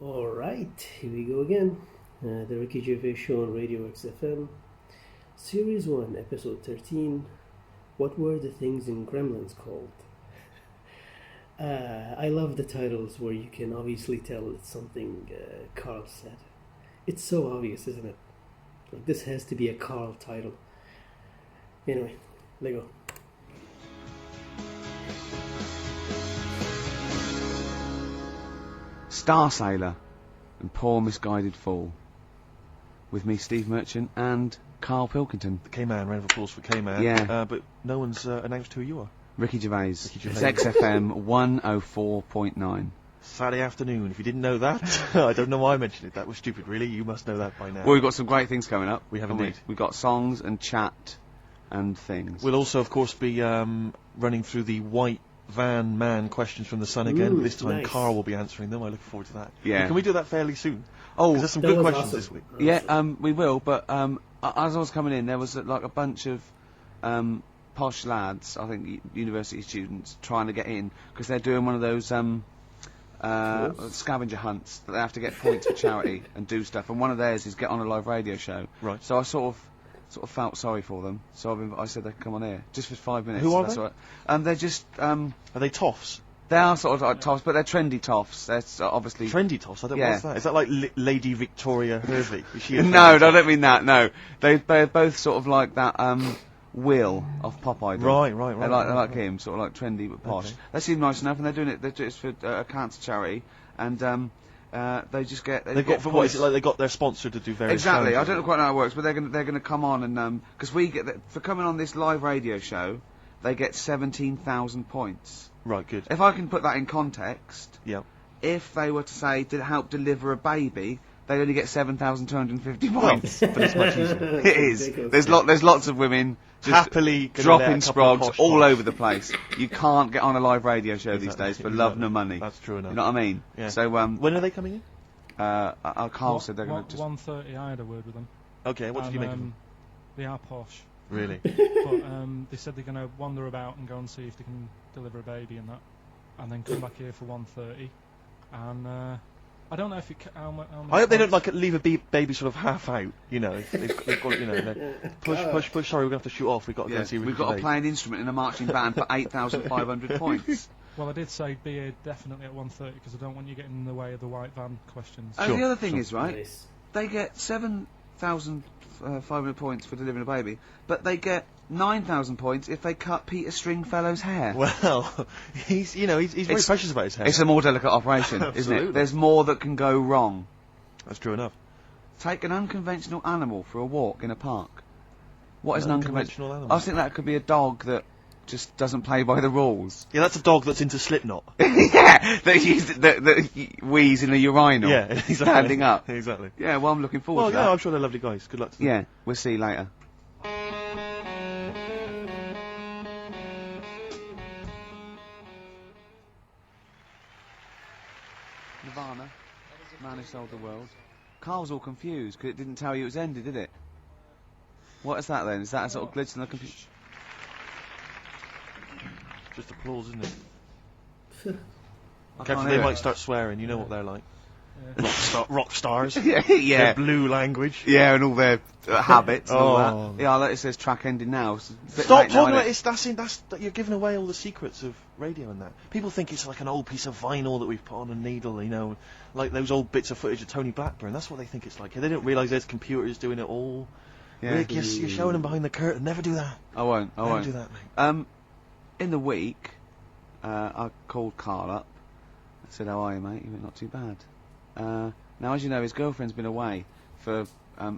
Alright, here we go again. The Ricky Gervais Show on Radio XFM. Series 1, Episode 13. What were the things in Gremlins called? I love the titles where you can obviously tell it's something Karl said. It's so obvious, isn't it? Like, this has to be a Karl title. Anyway, let go. Star Sailor and Poor Misguided Fool. With me, Steve Merchant, and Karl Pilkington. The K-Man, round of applause for K-Man. Yeah. But no one's announced who you are. Ricky Gervais. Ricky Gervais. It's XFM 104.9. Saturday afternoon. If you didn't know that, I don't know why I mentioned it. That was stupid, really. You must know that by now. Well, we've got some great things coming up. We have haven't indeed. We've got songs and chat and things. We'll also, of course, be running through the white van man questions from the sun again. But this time, nice. Karl will be answering them. I look forward to that. Yeah. Can we do that fairly soon? Oh, 'cause there's some that good was questions awesome. this week. yeah, we will, but as I was coming in, there was like a bunch of posh lads, I think university students, trying to get in, because they're doing one of those scavenger hunts that they have to get points for charity and do stuff, and one of theirs is get on a live radio show. Right. So I sort of felt sorry for them, so I said they could come on here, just for 5 minutes. Who are that's they? all right. They're just, Are they toffs? they are sort of like toffs, but they're trendy toffs. They're obviously... Trendy toffs? I don't know Yeah. what's that. Is that like Lady Victoria Gervais? Is she a No, trendy I toff? don't mean that, no. They're both sort of like that, Will of Pop Idol. Right. They're like him, sort of like trendy but posh. Okay. They seem nice enough, and they do it for a cancer charity, and they just get... They got for what? Is it like they got their sponsor to do various Exactly, I challenges? don't know quite how it works, but they're gonna come on and, because we get, for coming on this live radio show, they get 17,000 points. Right, good. If I can put that in context, Yeah. if they were to say to help deliver a baby, they only get 7,250 points. But it's much easier. It is. Ridiculous. There's lots of women just Happily gonna let dropping a couple of sprogs posh all ones. over the place. You can't get on a live radio show these Exactly, days for exactly. love nor money. That's true enough. You know what I mean? Yeah. So When are they coming in? Karl said they're going to just... 1:30. I had a word with them. Okay, what did you make of them? They are posh, Really? but they said they're going to wander about and go and see if they can deliver a baby and that, and then come back here for 1:30. And I don't know if it. How many I hope they don't points- like leave a baby sort of half out. You know, if they've got, you know, push. Sorry, we're going to have to shoot off. We've got to go Yeah, and see. we've got to play an instrument in a marching band for 8,500 points. Well, I did say be here definitely at 1:30 because I don't want you getting in the way of the white van questions. And Sure, the other thing sure. is, right, Nice. they get 7,500 points for delivering a baby, but they get 9,000 points if they cut Peter Stringfellow's hair. Well, he's very It's- precious about his hair. It's a more delicate operation, isn't Absolutely. it? There's more that can go wrong. That's true enough. Take an unconventional animal for a walk in a park. What is An an unconventional unconventional animal? I think that could be a dog that just doesn't play by the rules. Yeah, that's a dog that's into Slipknot. Yeah, that wheeze in a urinal. Yeah, exactly. Standing up. Exactly. Yeah, well, I'm looking forward Well, to yeah, that. I'm sure they're lovely guys. Good luck to them. Yeah, we'll see you later. Nirvana, Man Who Sold the World. Karl's all confused because it didn't tell you it was ended, did it? What is that then? Is that a sort of glitch in the computer? Just applause, isn't it? I Careful, can't they hear might it. start swearing. You know what they're like. Yeah. Rock stars. Yeah, Their yeah. blue language. Yeah, and all their habits and all Oh. that. Yeah, like it says track ending now. It's a bit Stop late now, talking innit? about it. You're giving away all the secrets of radio and that. People think it's like an old piece of vinyl that we've put on a needle, you know, like those old bits of footage of Tony Blackburn. That's what they think it's like. They don't realise there's computers doing it all. Yeah. Rick, you're showing them behind the curtain. Never do that. I won't. Never do that, mate. In the week, I called Karl up. I said, "How are you, mate?" He went, "Not too bad." Now, as you know, his girlfriend's been away for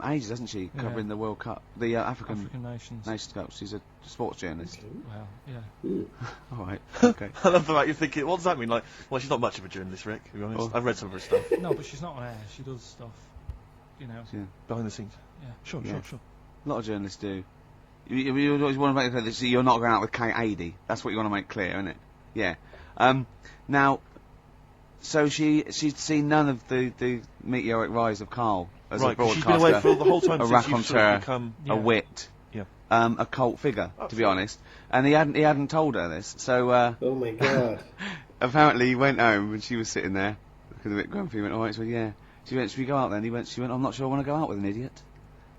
ages, hasn't she? Yeah. Covering the World Cup, the African nations. Nations Cup. She's a sports journalist. Well, yeah. All right. Okay. I love the fact you're thinking, what does that mean? Like, well, she's not much of a journalist, Rick, to be honest. Oh. I've read some of her stuff. No, but she's not on air. She does stuff. You know. Yeah. Behind the scenes. Yeah. Sure. A lot of journalists do. You always want to make clear that you're not going out with Kate Adie. That's what you want to make clear, isn't it? Yeah. Now, so she'd seen none of the meteoric rise of Karl as a Right, 'cause broadcaster. she's been away for the whole time a since you've sort raconteur, of become... Yeah. a wit, Yeah. a cult figure, to be honest. And he hadn't told her this. So Oh my god. apparently he went home and she was sitting there Because a bit grumpy. He went, all right. She went, yeah. She went, should we go out then? She went, I'm not sure I want to go out with an idiot.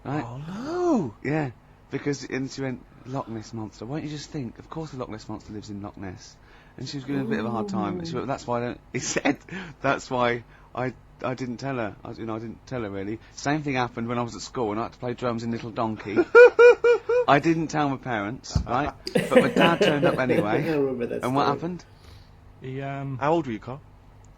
Right? Oh no! Yeah. Because, and she went, Loch Ness Monster. Why don't you just think? Of course the Loch Ness Monster lives in Loch Ness. And she was giving a bit of a hard time. And she went, that's why I don't... He said, that's why I didn't tell her. I didn't tell her, really. Same thing happened when I was at school and I had to play drums in Little Donkey. I didn't tell my parents, right? But my dad turned up anyway. I remember that And story. what happened? He How old were you, Karl?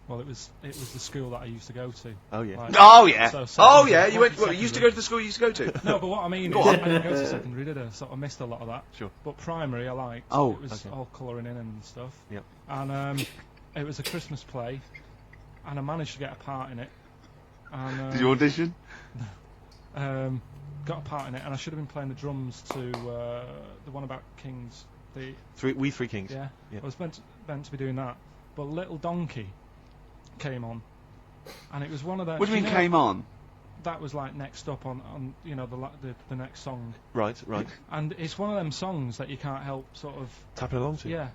well, it was the school that I used to go to. Oh yeah. Like, Oh, yeah. So Oh, secondary- yeah. You went... Well, secondary. you used to go to the school you used to go to? No, but what I mean Go is, on. I didn't go to secondary, did I? So I missed a lot of that. Sure. But primary, I liked. Oh, it was okay. all colouring in and stuff. Yep. And it was a Christmas play, and I managed to get a part in it. And, Did you audition? got a part in it, and I should have been playing the drums to the one about Kings. We Three Kings. Yeah, Yeah. I was meant to be doing that, but Little Donkey came on, and it was one of the. What do you mean came on? That was like next up on the next song, Right. and it's one of them songs that you can't help sort of. Tapping along to. Yeah,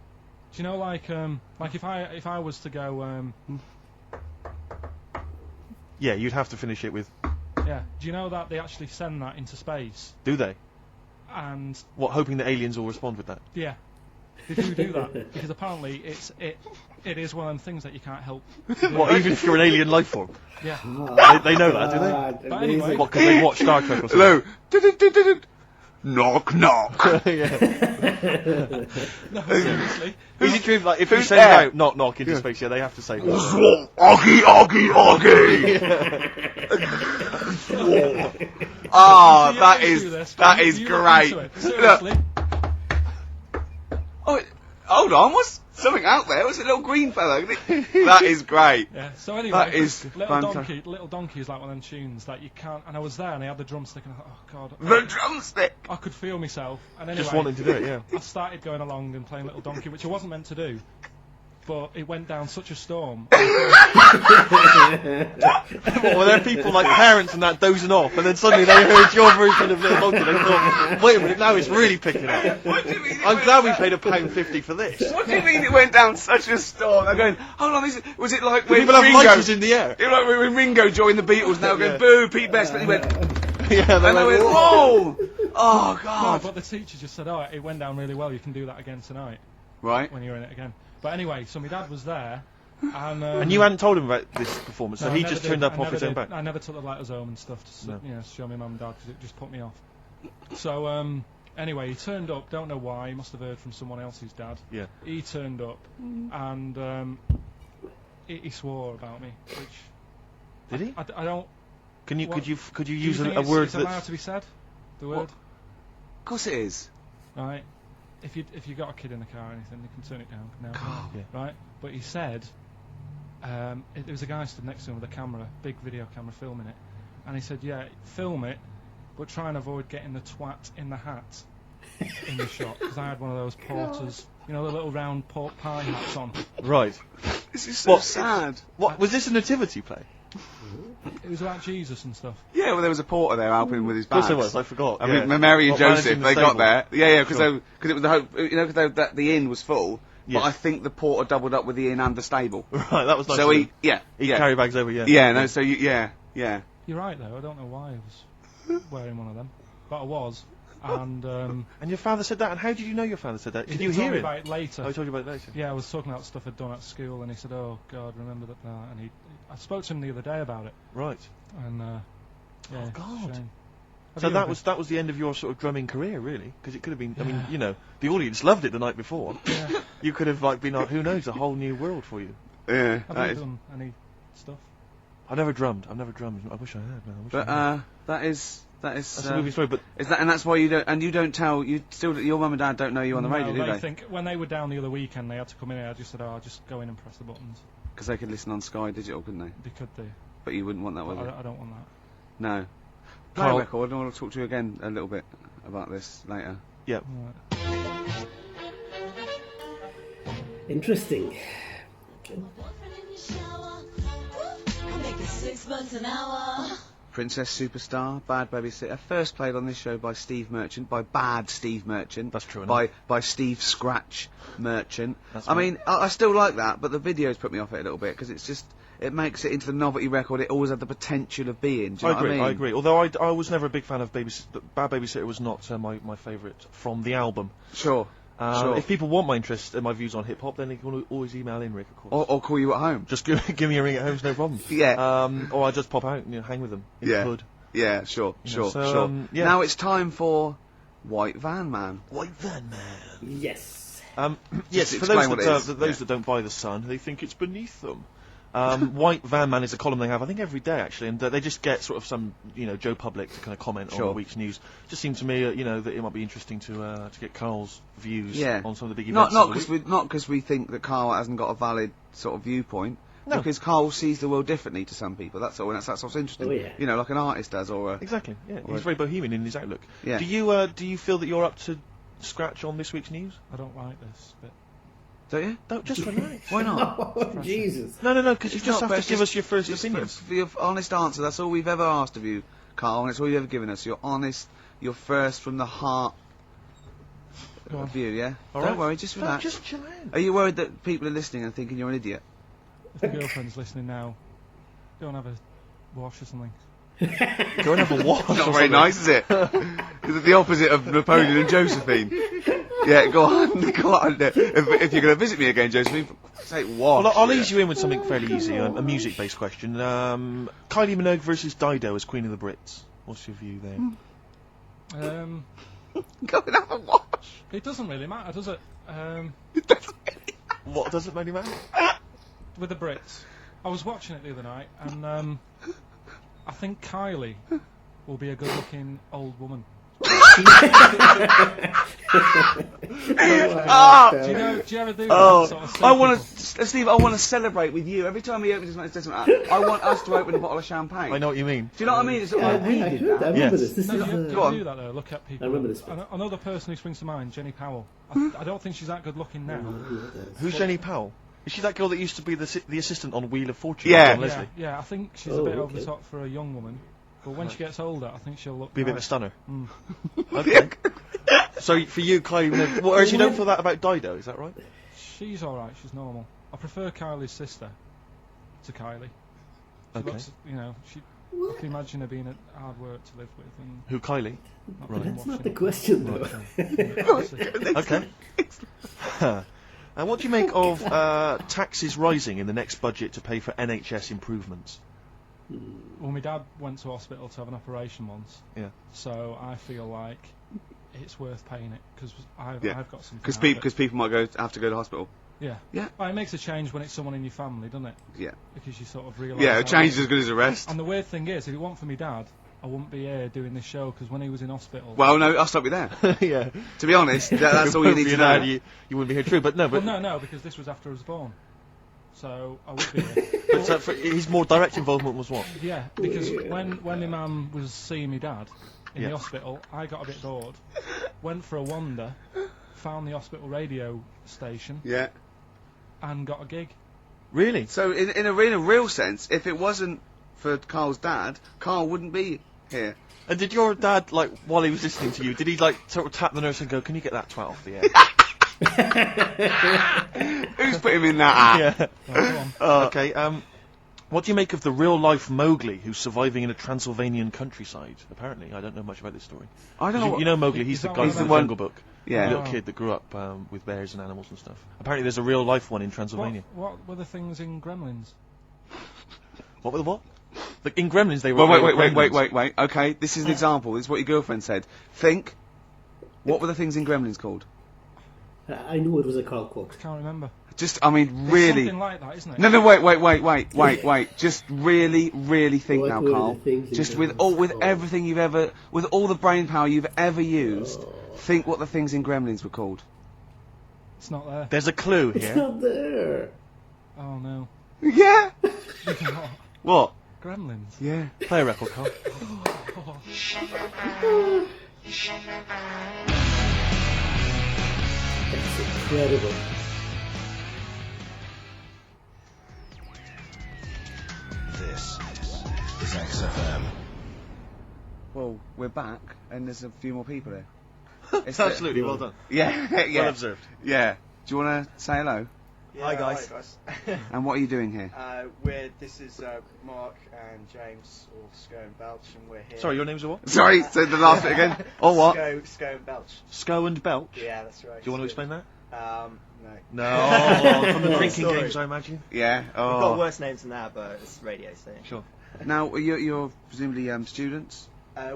do you know like if I was to go Yeah, you'd have to finish it with. yeah, do you know that they actually send that into space, Do they? and What? Hoping that aliens will respond with that. yeah, they do that because apparently it is one of them things that you can't help. What? Even if you're an alien life form. Yeah. They know that, do they? But anyway- What? Because they watch Star Trek or something. Hello. Knock, knock. Yeah. No, seriously. Is it true? Like, if you who's send there? out knock knock into space, yeah, they have to say. Oggy, oggy, oggy. Ah, Do you that listen is to this? that Do is you listen great. to it? Seriously. Oh, hold on, what's something out there? What's a little green fellow? That is great. Yeah. So anyway, That is Little Donkey is like one of them tunes that you can't. And I was there, and I had the drumstick, and I thought, oh god, The drumstick. I could feel myself. And anyway, Just wanting to do it, yeah. I started going along and playing Little Donkey, which I wasn't meant to do. But it went down such a storm. Well, there are people like parents and that dozing off, and then suddenly they heard your version of Little Donkey. They thought, wait a minute, now it's really picking up. What do you mean? I'm glad we paid £1.50 for this. What do you mean it went down such a storm? They're going, hold on, was it like when People have Ringo... lighters in the air. It was like when Ringo joined the Beatles, now going, Yeah. boo, Pete Best, and he went... Yeah, And they went, whoa! Oh, No, God. but the teacher just said, oh, it went down really well. You can do that again tonight Right. when you're in it again. But anyway, so my dad was there, and And you hadn't told him about this performance, so no, he I never just did. turned up I off never his own did. back. I never took the letters home and stuff to No. show my mum and dad because it just put me off. So anyway, he turned up. Don't know why. He must have heard from someone else's dad. Yeah. He turned up, and he swore about me, which Did he? I don't. Could you What? use do you think a word it's allowed that's to be said? The word, What? Of course it is. right? If you got a kid in the car or anything, you can turn it down now, Yeah. right? But he said, there was a guy stood next to him with a camera, big video camera, filming it, and he said, yeah, film it, but try and avoid getting the twat in the hat in the shot, because I had one of those porters, you know, the little round pork pie hats on. right. This is so What? sad. What was this a nativity play? It was about Jesus and stuff. Yeah, well, there was a porter there helping with his Of course bags. there was. I forgot. I yeah. mean, Mary and What, Joseph, managing the they got stable? there. Yeah, because Sure. it was the hope, you know, because the inn was full. Yes. But I think the porter doubled up with the inn and the stable. Right, that was nice. So of he, him. yeah, He yeah, carry bags over. Yeah. yeah, no, so yeah. You're right though. I don't know why I was wearing one of them, but I was. And And your father said that. And how did you know your father said that? Did he you told hear me it? about it later. Oh, he told you about it later. Yeah, I was talking about stuff I'd done at school, and he said, "Oh God, remember that?" And I spoke to him the other day about it, Right. and yeah, Oh, it's a God. shame. Have So you that ever was the end of your sort of drumming career, really, because it could have been. I mean, you know, the audience loved it the night before. been- Yeah. You could have like been, who knows, a whole new world for you. Yeah, Have that you is, done any stuff? I've never drummed. I wish I had. Man. I wish but I had. that is That's a movie story, but is that, and that's why you don't tell, your mum and dad don't know you on the radio, do they they? think when they were down the other weekend, they had to come in here. I just said, "Oh, I'll just go in and press the buttons." Because they could listen on Sky Digital, couldn't they? They could do. But you wouldn't want that, would But you? I don't want that. No. Play Karl- a record, and I want to talk to you again a little bit about this later. yeah. Right. Interesting. Boyfriend in the shower. I make it $6 an hour. Princess Superstar, Bad Babysitter, first played on this show by Steve Merchant, by Bad Steve Merchant. That's true enough. By Steve Scratch Merchant. That's I right. mean, I still like that, but the videos put me off it a little bit, because it's just, it makes it into the novelty record it always had the potential of being. Do you know what I mean? I agree. Although I was never a big fan of Bad Babysitter was not my favourite from the album. Sure. Sure. If people want my interest and my views on hip hop, then they can always email in, Rick, of course. Or call you at home. Just give me a ring at home, no problem. Yeah. Or I just pop out and hang with them in the hood. Yeah, sure, So, sure. yeah. Now it's time for White Van Man. White Van Man. Yes. Yes, Just for those explain what it is. those that don't buy The Sun, they think it's beneath them. White Van Man is a column they have, I think, every day actually, and they just get sort of some, Joe Public to kind of comment on the week's news. Just seemed to me, that it might be interesting to get Karl's views on some of the big events. Not because we think that Karl hasn't got a valid sort of viewpoint. No. Because Karl sees the world differently to some people. That's all. And that's what's interesting. Oh, yeah. Like an artist does, or Exactly. Yeah, he's very bohemian in his outlook. Yeah. Do you feel that you're up to scratch on this week's news? I don't like this bit. don't you? Don't just relax. Why not? Oh, Jesus. No, because you It's just not have best, to give us your first just opinions. for your honest answer. That's all we've ever asked of you, Karl, and it's all you've ever given us. Your honest, your first from the heart Go on. view. Yeah. All Don't right. worry, just No, relax. just chill out. Are you worried that people are listening and thinking you're an idiot? If your girlfriend's listening now, go and have a wash or something. Go and have a wash. Not very nice, is it? Is it the opposite of Napoleon and Josephine? Yeah, go on. If you're going to visit me again, Josephine, say wash. Well, I'll ease you in with something fairly easy, a music-based question. Kylie Minogue versus Dido as Queen of the Brits. What's your view there? Go and have a wash. It doesn't really matter, does it? What doesn't really matter? With the Brits, I was watching it the other night, and I think Kylie will be a good-looking old woman. Do you ever do that sort of stuff? Steve, I want to celebrate with you. Every time he opens his mouth, it doesn't matter. I want us to open a bottle of champagne. I know what you mean. Do you know what I mean? It's like, I we did heard that. I that. remember Yes. this. This No, is you Go on. do that though. Look at people. I remember this. Another person who springs to mind, Jenny Powell. I don't think she's that good looking now. Who's Jenny Powell? Is she that girl that used to be the assistant on Wheel of Fortune? Yeah. John Leslie? Yeah, I think she's a bit over the top for a young woman. But when she gets older, I think she'll look Be a bit of a nice. stunner. Mm. Okay. So for you, Kylie Minogue, whereas you don't feel that about Dido, is that right? She's alright, she's normal. I prefer Kylie's sister to Kylie. She Okay. looks, I can imagine her being a hard work to live with and Who, Kylie? not Right. being That's not washing. the question, though. Okay. And what do you make of taxes rising in the next budget to pay for NHS improvements? Well, my dad went to hospital to have an operation once. Yeah. So I feel like it's worth paying it because I've got something. Because people might have to go to hospital. Yeah. Yeah. Well, it makes a change when it's someone in your family, doesn't it? Yeah. Because you sort of realise. Yeah, how a change is it as good as a rest. And the weird thing is, if it weren't for my dad, I wouldn't be here doing this show because when he was in hospital. Well, no, I'll stop you there. Yeah. To be honest, that's all you need to know. You wouldn't be here, true, but no. But no, because this was after I was born. So I would be here. but his more direct involvement was what? Yeah, because when my mum was seeing my dad in Yeah. the hospital, I got a bit bored, went for a wander, found the hospital radio station, Yeah. and got a gig. Really? So in a real sense, if it wasn't for Karl's dad, Karl wouldn't be here. And did your dad, like, while he was listening to you, did he, like, sort of tap the nurse and go, "Can you get that twat off the air?" Who's put him in that act? Yeah. Oh, go on. Okay, what do you make of the real-life Mowgli who's surviving in a Transylvanian countryside? Apparently, I don't know much about this story. I don't know. You know Mowgli, he's Is the that guy one from of the them? Jungle Book. Yeah. The little kid that grew up with bears and animals and stuff. Apparently there's a real-life one in Transylvania. What were the things in Gremlins? What were the what? Like, in Gremlins they were... Well, they were gremlins. wait. Okay, this is an example. This is what your girlfriend said. Think. What were the things in Gremlins called? I knew it was a Karl quote. Can't remember. Just, I mean, It's really. something like that, isn't it? No, wait. Just really think What now, were the Karl. things in Just Gremlins? with everything you've ever, with all the brain power you've ever used, think what the things in Gremlins were called. It's not there. There's a clue It's here. not there. Oh no. Yeah. What? What? Gremlins. Yeah. Play a record, Carl. That's incredible. This is XFM. well, we're back, and there's a few more people here. It's absolutely well done. Yeah, yeah. Well observed. Yeah. Do you want to say hello? Yeah, Hi guys. And what are you doing here? This is Mark and James, or Sco and Belch, and we're here. Sorry, your names are what? Sorry, say the last bit again. Or what? Sco and Belch. Sco and Belch? Yeah, that's right. Do you want to explain that? No. No, from the drinking Sorry. games, I imagine. Yeah. We've got Oh. worse names than that, but it's radio, so. Sure. Now you're presumably students.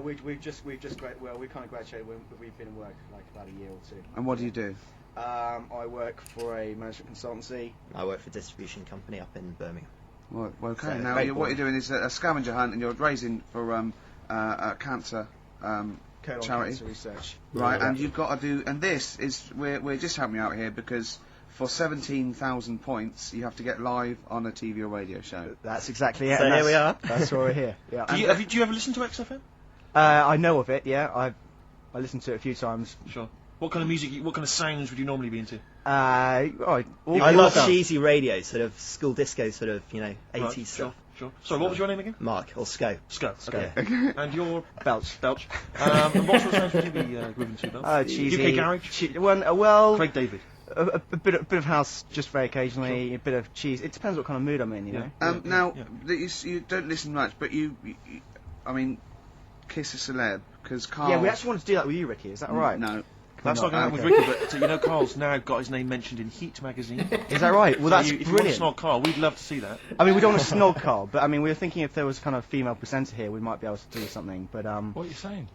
We've just we kind of graduated. We've been in work like about a year or two. And what do you do? I work for a management consultancy. I work for a distribution company up in Birmingham. Well, okay. So, Now great what point. you're doing is a scavenger hunt, and you're raising for cancer Karl charity. Cancer Research. Right, Yeah. and you've got to do, and this is, we're just helping you out here because for 17,000 points you have to get live on a TV or radio show. That's exactly it. So and here we that's- are. That's why we're here. Yeah. Do you ever listen to XFM? I know of it. Yeah. I listened to it a few times. Sure. What kind of music, what kind of sounds would you normally be into? I all love stuff. cheesy radio, sort of school disco, sort of, 80s Right, stuff. Sure. Sorry, what was your name again? Mark, or Sco. Sco. Sco. Okay. And you're Belch. Belch. And what sort of sounds would you be grooving to, Belch? Cheesy. UK garage? Well, Craig David. a bit of house, just very occasionally. A bit of cheese. It depends what kind of mood I'm in. You know. Now, yeah. you don't listen much, but you I mean, kiss a celeb, because Karl... Yeah, we actually wanted to do that with you, Ricky. Is that all right? No. That's not going to happen okay. with Ricky, but Karl's now got his name mentioned in Heat magazine. Is that right? Well, that's if you want to brilliant. snog Karl, we'd love to see that. I mean, we don't want to snog Karl, but I mean, we were thinking if there was kind of a female presenter here, we might be able to do something. But What are you saying?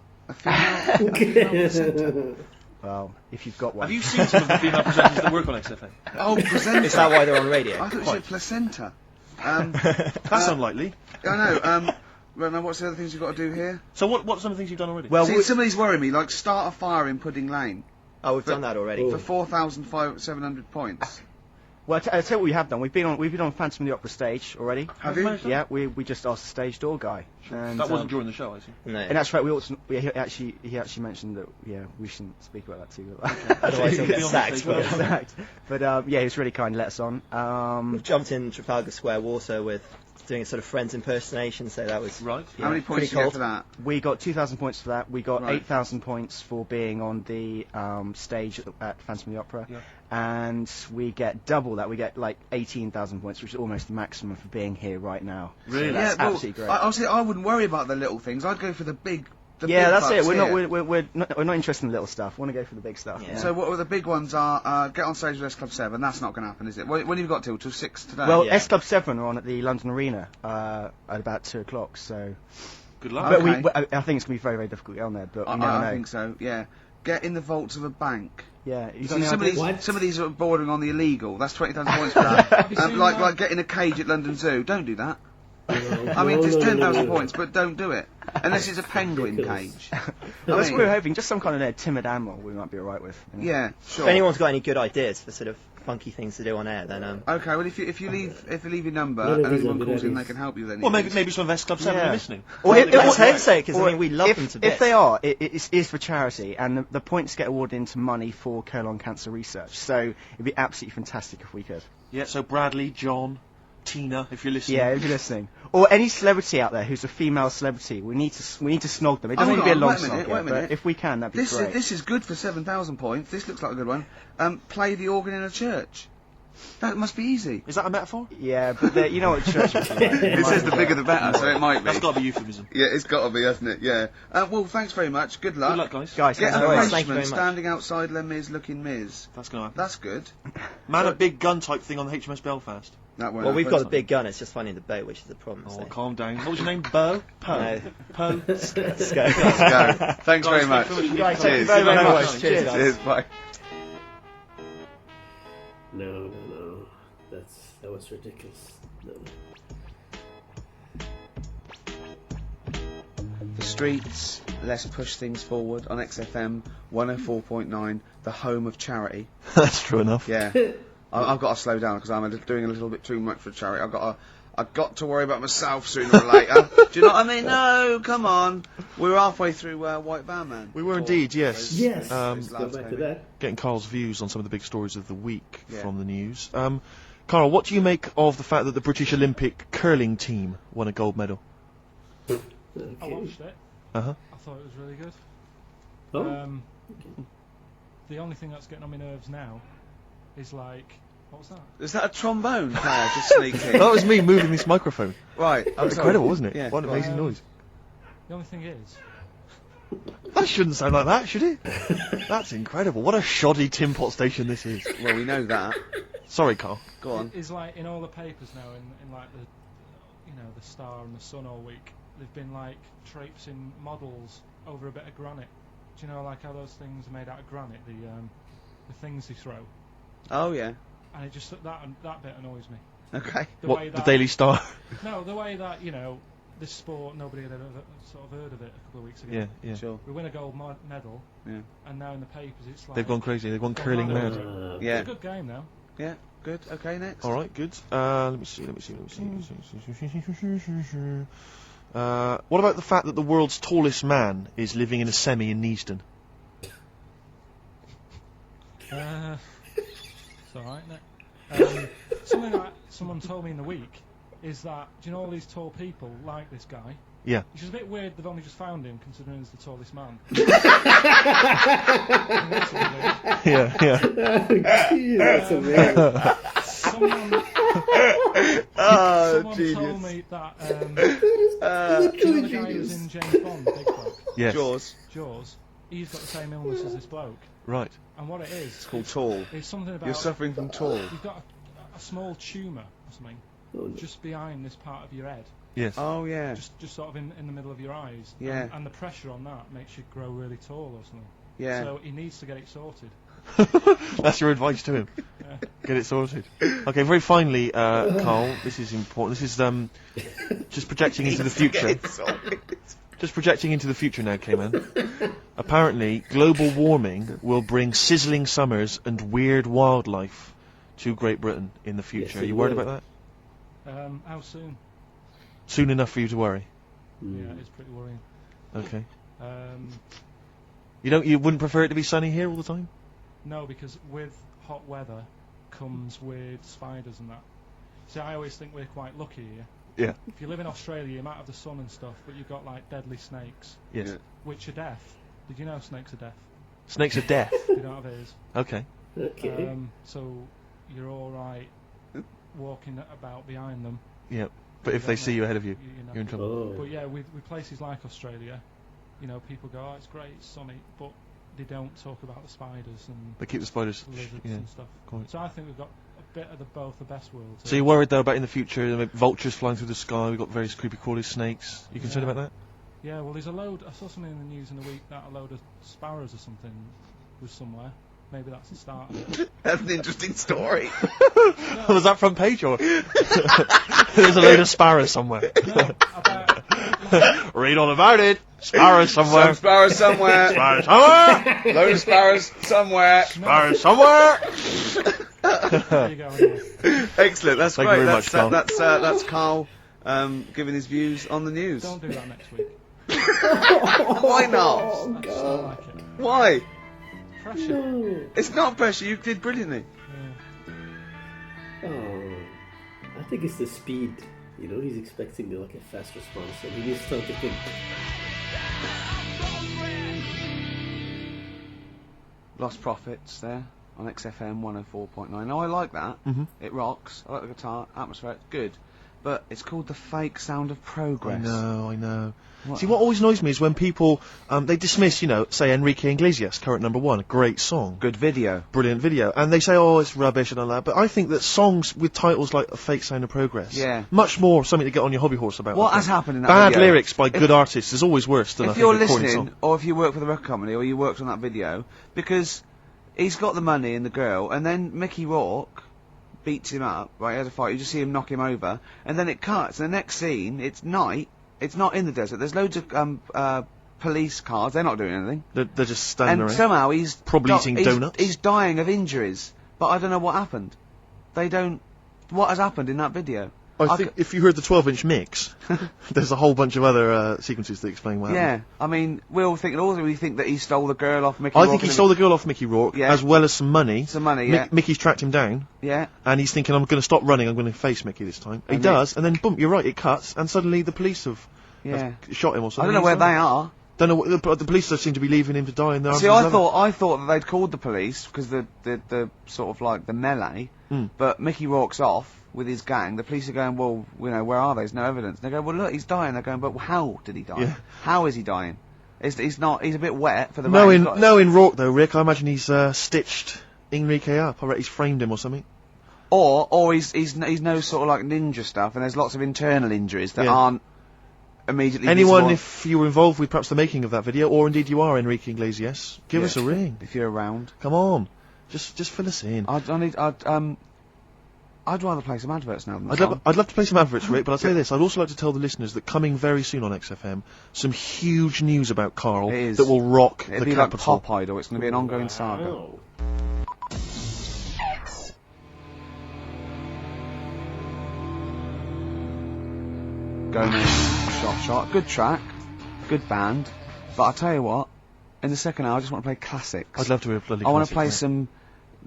well, if you've got one. Have you seen some of the female presenters that work on XFM? Oh, presenter. Is that why they're on radio? I thought you said placenta. That's unlikely. I know. Well, now what's the other things you've got to do here? So what are some of the things you've done already? Well, See, some of these worry me, like start a fire in Pudding Lane Oh, we've done that already. for 4,700 points. I'll tell you what we have done. We've been on Phantom of the Opera stage already. Have you? Yeah, we just asked the stage door guy. And, that wasn't during the show, I see. No. And that's right. He actually mentioned that. Yeah, we shouldn't speak about that too. Otherwise he'll get Be on sacked. stage won't first. he? Exact. But yeah, he was really kind to let us on. We've jumped in Trafalgar Square water with doing a sort of Friends impersonation, so that was Right. How many points pretty did you get cold. for that? We got 2,000 points for that. We got Right. 8,000 points for being on the stage at Phantom of the Opera. Yeah. And we get double that. We get like 18,000 points, which is almost the maximum for being here right now. Really? So that's well, absolutely great. Honestly, I wouldn't worry about the little things. I'd go for the big. Yeah, that's it. bucks We're here. not interested in the little stuff. We want to go for the big stuff. Yeah. So what were the big ones? Are get on stage with S Club 7. That's not going to happen, is it? When have you got till 6 today? Well, Yeah. S Club 7 are on at the London Arena at about 2 o'clock. So, Good luck. but Okay. I think it's going to be very, very difficult to get on there. But we I never know. think so. Yeah. Get in the vaults of a bank. Yeah, you See, don't know some, how of to- these, some of these are bordering on the illegal. That's 20,000 points for that. you seen like that? like getting a cage at London Zoo. Don't do that. I mean, it's 10,000 points, but don't do it unless it's a penguin Ridiculous. cage. That's I what mean, we're hoping. Just some kind of timid animal we might be alright with. You know? Yeah, sure. If anyone's got any good ideas for sort of funky things to do on air, then Okay, well if you leave your number None of and these anyone are good calls in, ideas. they can help you with Well, anything. maybe some of S Club 7 Yeah. are listening. Or if, let's hope so, because I or mean we love if, them to bits. If they are, it is for charity, and the points get awarded into money for colon cancer research. So it'd be absolutely fantastic if we could. Yeah, so Bradley, John, Tina, if you're listening. Yeah, if you're listening, or any celebrity out there who's a female celebrity, we need to snog them. It doesn't Hold need to be a on, long wait a minute, snog, wait a minute. but if we can, that'd be great. This is good for 7,000 points. This looks like a good one. Play the organ in a church. That must be easy. Is that a metaphor? Yeah, but you know what church is like. It says the bigger the better, so it might be. That's got to be euphemism. Yeah, it's got to be, hasn't it? Yeah. Well, thanks very much. Good luck. Good luck, guys. Guys, Get thanks an very much. Thank you Frenchman very much. standing outside Les Mis looking Miz. That's going to happen. That's good. Man a big gun type thing on the HMS Belfast. That won't well, we've happen. got a big gun. It's just finding the boat, which is the problem. Oh, so. calm down. What was your name? Bo? Poe? No. Poe? Let's go. Let's go. Thanks very much. Guys, thank you Cheers. very, very No much. worries. Cheers. Cheers, Cheers. Bye. No. That was ridiculous. No. The streets, let's push things forward on XFM 104.9, the home of charity. That's true enough. Yeah. I've got to slow down because I'm doing a little bit too much for charity. I've got to worry about myself sooner or later. Do you know what I mean? No, come on. We're halfway through White Van Man. We were indeed, yes. Yes. Um, Let's go back to that. Getting Karl's views on some of the big stories of the week Yeah. from the news. Karl, what do you make of the fact that the British Olympic curling team won a gold medal? I Okay. watched it. Uh-huh. I thought it was really good. Oh. The only thing that's getting on my nerves now is like, what was that? Is that a trombone player just sneaking? That was me moving this microphone. Right. That was incredible, wasn't it? Yeah, What an amazing noise. The only thing is, That shouldn't sound like that, should it? That's incredible. What a shoddy tin pot station this is. Well, we know that. Sorry, Karl. Go on. is like in all the papers now, in like the, the Star and the Sun all week, they've been like traipsing models over a bit of granite. Do you know like how those things are made out of granite? The things they throw. Oh yeah. And it just that bit annoys me. Okay. The Daily Star? No, the way that this sport, nobody had ever sort of heard of it a couple of weeks ago. Yeah. Sure. We win a gold medal, Yeah. and now in the papers it's like They've gone crazy. They've gone curling mad. Yeah. It's a good game now. Yeah. Good. Okay. Next. All right, good. Let me see. What about the fact that the world's tallest man is living in a semi in Neasden? It's alright, isn't it? Something that someone told me in the week is that, do you know all these tall people like this guy? Yeah. Which is a bit weird they've only just found him, considering he's the tallest man. Yeah. That's amazing. Someone genius. told me that, do you know the guy who's in James Bond, Big Bloke? Yes. Jaws, he's got the same illness as this bloke. Right. And what it is, It's called tall. it's something about... You're suffering from tall. You've got a small tumour or something just behind this part of your head. Yes. Oh yeah. Just sort of in the middle of your eyes. Yeah. And the pressure on that makes you grow really tall or something. Yeah. So he needs to get it sorted. That's your advice to him. Yeah. Get it sorted. Okay, very finally, Karl, this is important. This is just projecting into the future. Just projecting into the future now, Cayman. Apparently, global warming will bring sizzling summers and weird wildlife to Great Britain in the future. Yes, Are you worried about that? How soon? Soon enough for you to worry. Yeah, it's pretty worrying. Okay. Um, You wouldn't prefer it to be sunny here all the time? no, because with hot weather comes weird spiders and that. See, I always think we're quite lucky here. Yeah. If you live in Australia, you might have the sun and stuff, but you've got like deadly snakes, Yes. which are deaf. Did you know snakes are deaf? Snakes are death. They don't have ears. Okay. Okay. So you're all right walking about behind them. Yeah. But if they see you ahead of you, know. you're in trouble. Oh. But yeah, with places like Australia, people go, oh, it's great, it's sunny, but they don't talk about the spiders and They keep the spiders. lizards Yeah. and stuff. Quite. So I think we've got a bit of both the best worlds. So you're worried though about in the future, maybe vultures flying through the sky, we've got various creepy crawly snakes. You concerned Yeah. about that? Yeah, well, there's a load. I saw something in the news in the week that a load of sparrows or something was somewhere. Maybe that's the start of it. That's an interesting story. Was that front page or? There's a load of sparrows somewhere. No, about, Read all about it. Sparrows somewhere. Some sparrows somewhere. Sparrows somewhere. Load of sparrows somewhere. Sparrows somewhere. there you go. Anyway. Excellent. That's Thank you great. very much, Karl. That's Karl giving his views on the news. Don't do that next week. Why not? I just don't like it. Why? Pressure. No. It's not pressure. You did brilliantly. Yeah. Oh, I think it's the speed. He's expecting like a fast response, and he needs time to think. Lost Profits there on XFM 104.9. Now I like that. Mm-hmm. It rocks. I like the guitar. Atmosphere. It's good. But it's called the fake sound of progress. I know. What? See, what always annoys me is when people, they dismiss, say Enrique Iglesias, current #1, great song. Good video. Brilliant video. And they say, oh, it's rubbish and all that. But I think that songs with titles like A Fake Sound of Progress, Yeah. much more something to get on your hobby horse about. What I has think. happened in that Bad video? lyrics by good artists is always worse than I If think you're a recording listening, song. or if you work for the record company, or you worked on that video, because he's got the money and the girl, and then Mickey Rourke beats him up, right, he has a fight, you just see him knock him over, and then it cuts, and the next scene, it's night, it's not in the desert, there's loads of police cars, they're not doing anything, They're just standing and around. somehow he's Probably eating donuts. He's dying of injuries, but I don't know what happened. What has happened in that video? I think if you heard the 12-inch mix, there's a whole bunch of other sequences that explain what happened. Yeah, I mean, we're all thinking, also we think that he stole the girl off Mickey I Rourke think he and stole the girl off Mickey Rourke, Yeah. as well as some money. some money, yeah, Mickey's tracked him down, yeah. and he's thinking, I'm going to stop running, I'm going to face Mickey this time. He And does, and then boom, you're right, it cuts, and suddenly the police have Yeah. shot him or I something. don't know where they are. Don't know. But the police seem to be leaving him to die in the arms See, of his I lover. thought that they'd called the police because the sort of like the melee. But Mickey Rourke's off with his gang. The police are going, well, you know, where are they? There's no evidence. They go, well, look, he's dying. They're going, but how did he die? Yeah. How is he dying? He's a bit wet for the rain. Knowing Rourke though, Rick, I imagine he's stitched Enrique up. I reckon he's framed him or something. Or he's no sort of like ninja stuff, and there's lots of internal injuries that aren't immediately Anyone, visible. if you were involved with perhaps the making of that video, or indeed you are Enrique Iglesias, give us a ring. If you're around. Come on. Just fill us in. I'd rather play some adverts now than I'd love to play some adverts, Rick, but I'll tell you this, I'd also like to tell the listeners that coming very soon on XFM, some huge news about Karl that will rock It'll the be capital. like Pop Idol, it's going to be an ongoing saga. Oh. Gomez, shot. Good track, good band, but I'll tell you what, in the second hour I just want to play classics. I'd love to hear a bloody I want to classic, play mate. some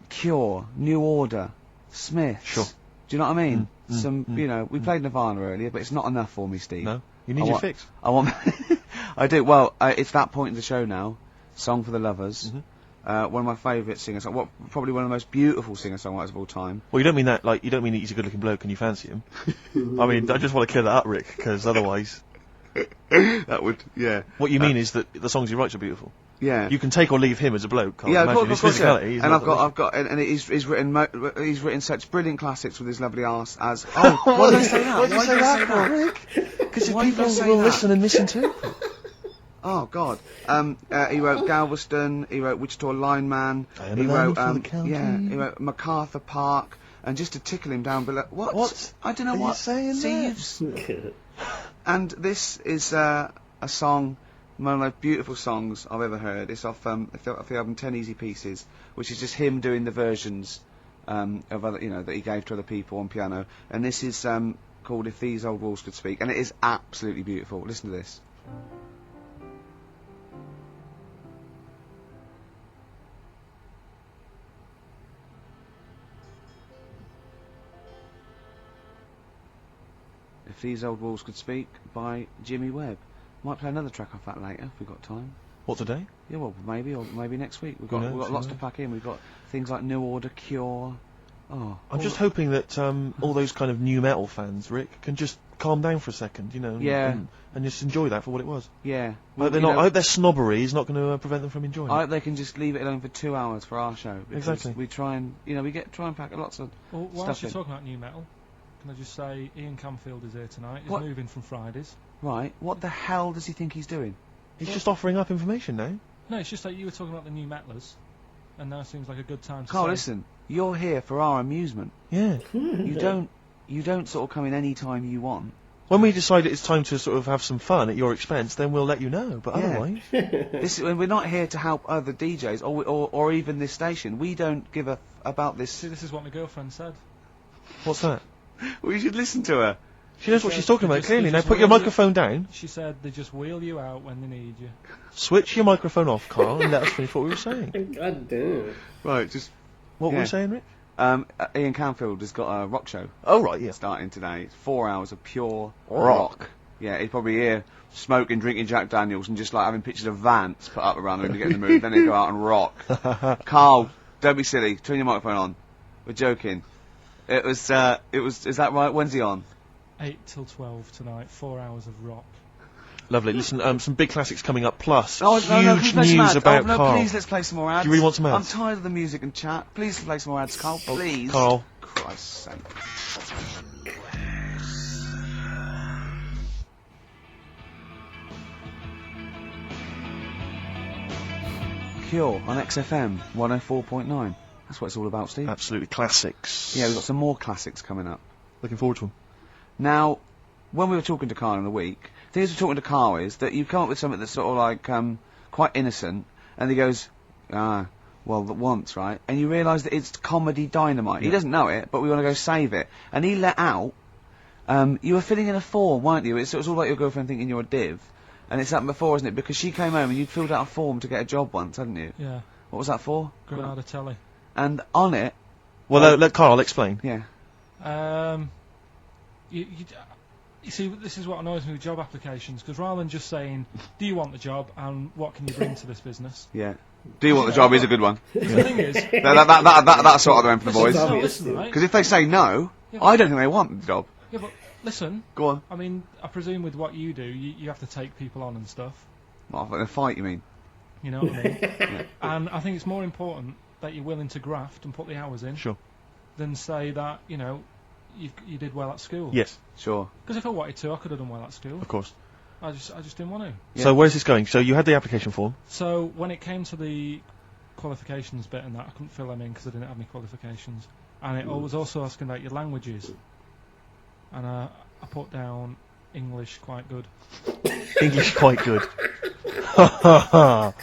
Cure, New Order, Smiths. Sure. Do you know what I mean? You know, we played Nirvana earlier, but it's not enough for me, Steve. No, you need your fix. I want. I do. Well, it's that point in the show now. Song for the Lovers. One of my favourite singers. Probably one of the most beautiful singer-songwriters of all time. Well, you don't mean that, like, you don't mean that he's a good-looking bloke and you fancy him. I mean, I just want to clear that up, Rick, because otherwise... That would, yeah. What you mean is that the songs he writes are beautiful. Yeah. You can take or leave him as a bloke, can't Yeah, imagine of his course, yeah. physicality. And he's written such brilliant classics with his lovely arse as. Oh, why did I say that? Why did you say that, Rick? Because people will listen and misinterpret. Oh God. He wrote Galveston. He wrote Wichita Lineman. He wrote he wrote MacArthur Park. And just to tickle him down below. What? I don't know what. Saying Thieves. And this is a song, one of the most beautiful songs I've ever heard. It's off the album 10 Easy Pieces, which is just him doing the versions of other, that he gave to other people on piano. And this is called If These Old Walls Could Speak, and it is absolutely beautiful. Listen to this. If These Old Walls Could Speak by Jimmy Webb. Might play another track off that later if we've got time. What, today? Yeah, well, maybe, or maybe next week. We've got lots to pack in. We've got things like New Order, Cure. Oh, I'm just hoping that all those kind of new metal fans, Rick, can just calm down for a second, and just enjoy that for what it was. Yeah. I hope their snobbery is not going to prevent them from enjoying I it. hope they can just leave it alone for 2 hours for our show. Exactly. We try and, try and pack lots of Well, stuff whilst you're in. talking about new metal, can I just say Ian Camfield is here tonight. He's What? moving from Fridays. Right. What the hell does he think he's doing? He's just offering up information now. No, it's just like you were talking about the new metalers, and now seems like a good time to Carl, say... listen. You're here for our amusement. Yeah. You don't sort of come in any time you want. When we decide it's time to sort of have some fun at your expense, then we'll let you know. But otherwise, We're not here to help other DJs or even this station. We don't give a about this. See, this is what my girlfriend said. what's that? Well, you should listen to her. She knows what she's talking They about just- clearly. they Now just put your wheel you- microphone down. She said they just wheel you out when they need you. Switch your microphone off, Carl, and let us finish what we were saying. God damn it. Right, just What were Yeah. we saying, Rick? Ian Camfield has got a rock show Oh right, yeah. starting today. It's 4 hours of pure Rock. Yeah, he's probably here smoking, drinking Jack Daniels, and just like having pictures of Vance put up around him to get in the mood. Then they go out and rock. Carl, don't be silly. Turn your microphone on. We're joking. Is that right? When's he on? 8 till 12 tonight, 4 hours of rock. Lovely. Listen, some big classics coming up, plus No, huge can we play some news ads? about no, Carl. please, let's play some more ads. Do you really want some ads? I'm tired of the music and chat. Please play some more ads, Carl. Please. Carl. Christ's sake. Cure on XFM 104.9. That's what it's all about, Steve. Absolutely classics. Yeah, we've got some more classics coming up. Looking forward to them. Now, when we were talking to Karl in the week, the thing we're talking to Karl is that you come up with something that's sort of like quite innocent, and he goes, well, that once, right? And you realise that it's comedy dynamite. He doesn't know it, but we want to go save it. And he let out, you were filling in a form, weren't you? It was all like your girlfriend thinking you're a div. And it's happened before, isn't it? Because she came home and you'd filled out a form to get a job once, hadn't you? Yeah, What was that for? Granada Telly. And on it, Well, let Carl explain. yeah. You You see, this is what annoys me with job applications, because rather than just saying, do you want the job and what can you bring to this business? Yeah. Do you want the job is a good one. The thing is... That's what I'm for the boys. No, listen, right? Because if they say no, Yeah, I don't think they want the job. Yeah, but listen. Go on. I mean, I presume with what you do, you have to take people on and stuff. What, in a fight, you mean? You know what I mean? And I think it's more important that you're willing to graft and put the hours in Sure. than say that, you know, you did well at school. Yes, Sure. Because if I wanted to, I could have done well at school. of course. I just didn't want to. Yeah. So where's this going? So you had the application form. So when it came to the qualifications bit and that, I couldn't fill them in because I didn't have any qualifications. And it was also asking about your languages. And I put down English quite good. English quite good. And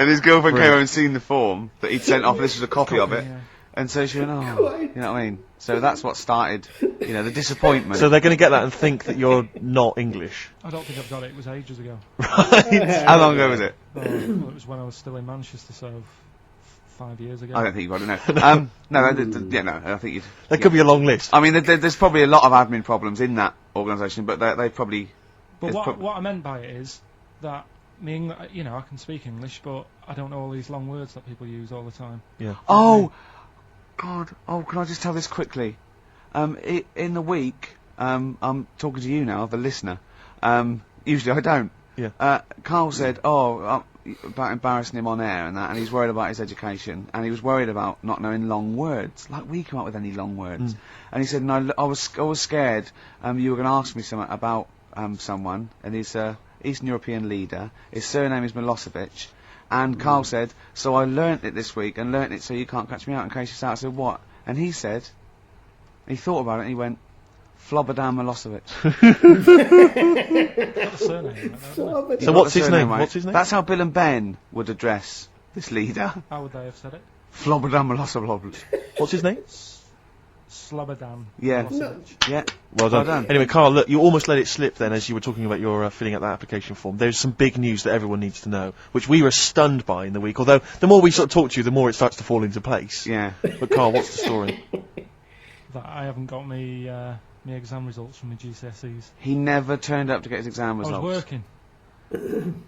his girlfriend came Brilliant. over and seen the form that he'd sent off. This was a copy of it. Yeah. And so she went, oh, you know what I mean? So that's what started, you know, the disappointment. So they're going to get that and think that you're not English. I don't think I've got it. It was ages ago. How long ago was it? Well, it was when I was still in Manchester, so 5 years ago. I don't think you've got to know. No, I think you'd... There could be a long list. I mean, there's probably a lot of admin problems in that organisation, but they probably... But it's what I meant by it is that you know, I can speak English, but I don't know all these long words that people use all the time. Yeah. Oh, God. Oh, can I just tell this quickly? In the week, I'm talking to you now, the listener. Usually I don't. Yeah. Karl said, about embarrassing him on air and that, and he's worried about his education, and he was worried about not knowing long words, like we come up with any long words. And he said, no, I was scared you were going to ask me something about someone, and he's Eastern European leader. His surname is Milosevic. And Karl said, so I learnt it this week, and learnt it so you can't catch me out in case you start. I said, what? And he said, he thought about it, and he went, Flobodan Milosevic. Got the surname, right, So what's his name? Right? What's his name? That's how Bill and Ben would address this leader. how would they have said it? Flobodan Milosevic. What's his name? Slobodan. Yeah. Milosevic. Yeah. Well done. Well done. Anyway, Karl, look, you almost let it slip then as you were talking about your filling out that application form. There's some big news that everyone needs to know, which we were stunned by in the week, although the more we sort of talk to you, the more it starts to fall into place. Yeah. But Karl, what's the story? That I haven't got me exam results from my GCSEs. He never turned up to get his exam I was results. working.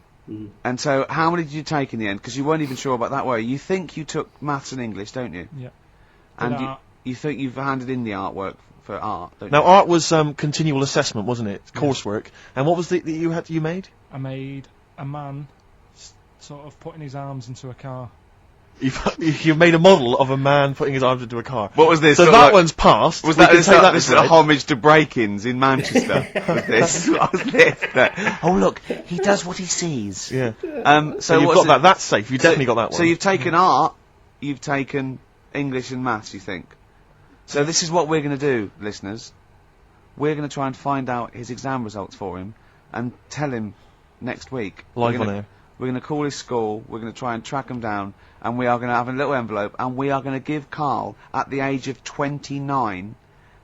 And so, how many did you take in the end? Because you weren't even sure about that, were you? You think you took maths and English, don't you? Yeah. And Did art. you think you've handed in the artwork for art, don't Now, you? art was continual assessment, wasn't it? Coursework. And what was it that you made? I made a man sort of putting his arms into a car. You made a model of a man putting his arms into a car. What was this? So Sort of that like- one's passed. Was We that can this, take that this as a read. homage to break-ins in Manchester? Was this? What was this? Oh look, he does what he sees. Yeah. So So you've what's got that. That's safe. You definitely got that one. So you've taken art, you've taken English and maths, you think? So this is what we're going to do, listeners. We're going to try and find out his exam results for him and tell him next week. Live on air. We're going to call his school, we're going to try and track him down, and we are going to have a little envelope, and we are going to give Karl, at the age of 29,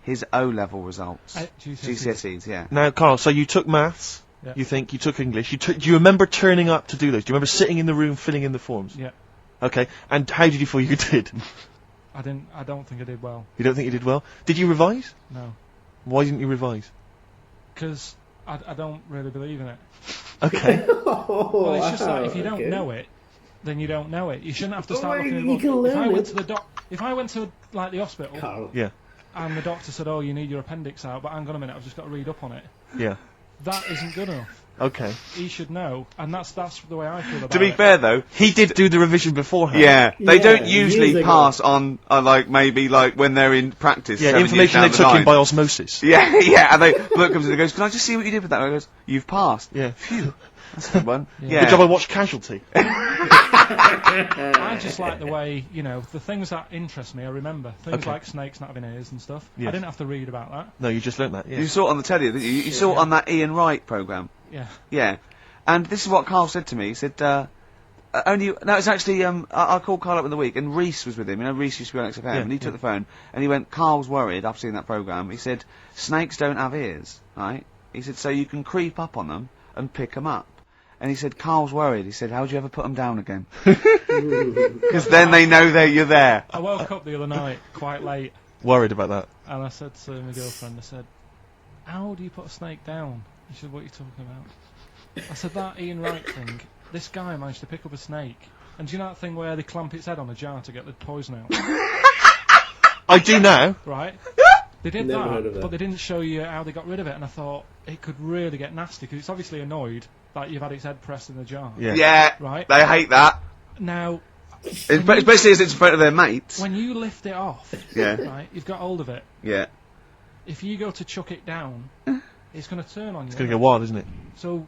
his O-level results. GCSEs, yeah. Now, Karl, so you took maths. Yeah. You think you took English. Do you remember turning up to do those? Do you remember sitting in the room filling in the forms? Yeah. Okay. And how did you feel you did? I don't think I did well. You don't think you did well? Did you revise? No. Why didn't you revise? Because I don't really believe in it. Okay. Well, it's just like, if you don't know it, then you don't know it. You shouldn't have to start looking at you it. can If I learn went it. to the if I went to like the hospital Karl. Yeah. and the doctor said, "Oh, you need your appendix out," but hang on a minute, I've just got to read up on it. Yeah. That isn't good enough. Okay. He should know, and that's the way I feel about it. To be fair though, He did do the revision beforehand. yeah, they Yeah, don't years usually ago. pass on, maybe when they're in practice. Yeah, 7 years information down they the took in line. by osmosis. Yeah, yeah, and bloke comes in and goes, "Can I just see what you did with that?" And I goes, "You've passed." Yeah. Phew, that's a good one. Yeah. Yeah. Good job I watched Casualty. I just like the way, the things that interest me, I remember. Things Okay. like snakes not having ears and stuff. Yes. I didn't have to read about that. No, you just learnt that. You Yeah. saw it on the telly, didn't you? You saw it on that Ian Wright programme. Yeah. Yeah. And this is what Karl said to me. He said, it's actually, I called Karl up in the week, and Reese was with him. You know, Reese used to be on XFM, Yeah, and he took the phone, and he went, Karl's worried after seeing that programme. He said, snakes don't have ears, right? He said, so you can creep up on them and pick them up. And he said, Karl's worried. He said, how do you ever put them down again? Because then they know you're there. I woke up the other night quite late, Worried about that. and I said to my girlfriend, I said, how do you put a snake down? He said, what are you talking about? I said, that Ian Wright thing, this guy managed to pick up a snake. And do you know that thing where they clamp its head on a jar to get the poison out? I do now. Right? They did Never heard of that. but they didn't show you how they got rid of it, and I thought it could really get nasty, because it's obviously annoyed that you've had its head pressed in the jar. Yeah. Right? They hate that. Now, Especially as it's in front of their mates. when you lift it off, Yeah. right, you've got hold of it. Yeah. If you go to chuck it down, it's going to turn on you. It's going to go wild, isn't it? So,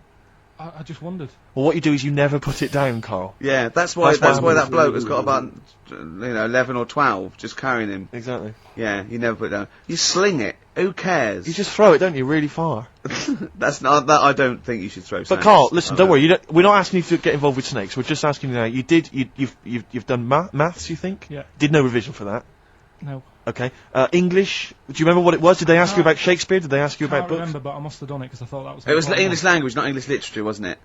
I just wondered. Well, what you do is you never put it down, Karl. Yeah, that's why That's why that bloke has got about 11 or 12 just carrying him. Exactly. Yeah, you never put it down. You sling it. Who cares? You just throw it, don't you, really far. That's not that. I don't think you should throw. But snakes. Karl, listen, don't worry. We're not asking you to get involved with snakes. We're just asking you now. You've done maths, you think? Yeah. Did no revision for that. No. Okay. English. Do you remember what it was? Did they ask you about Shakespeare? Did they ask you I can't about books? remember, but I must have done it because I thought that was... It was important. English language, not English literature, wasn't it?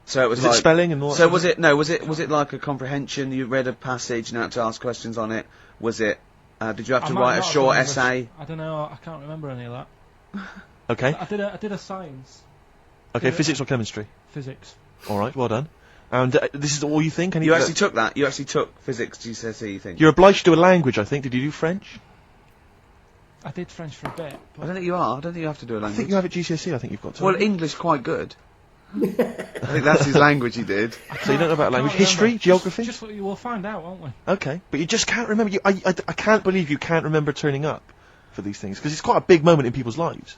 So it was Was like it spelling and all that? So was it? No, was it like a comprehension? You read a passage and had to ask questions on it. Was it? Did you have I to might write a not have short done essay? I don't know. I can't remember any of that. Okay. I did a science. Okay. Physics or chemistry? Physics. All right. Well done. And this is all you think? You actually took that. You actually took physics GCSE. You think? You're obliged to do a language, I think. Did you do French? I did French for a bit. I don't think you are. I don't think you have to do a I language. think you have at GCSE. I think you've got to. Well, English quite good. I think that's his language he did. So you don't know about language, can't history, remember. geography. Just we'll find out, won't we? Okay, but you just can't remember. I can't believe you can't remember turning up for these things because it's quite a big moment in people's lives.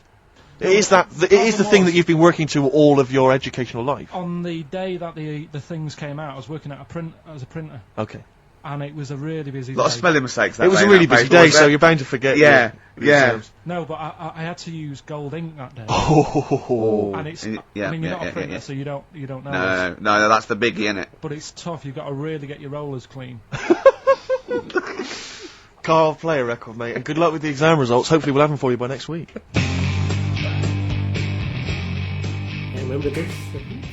It is the thing that you've been working to all of your educational life. On the day that the things came out, I was working at as a printer, Okay. and it was a really busy A lot of day. spelling mistakes. That It was day, a really that busy paper, day, wasn't so it? you're bound to forget. Yeah, your yeah. exams. No, but I had to use gold ink that day. Oh. And it's, Yeah, I mean, you're not yeah, a printer, yeah. so you don't know. this. No, that's the biggie, innit? But it's tough. You've got to really get your rollers clean. Karl, play a record, mate, and good luck with the exam results. Hopefully, we'll have them for you by next week. I remember this. I think.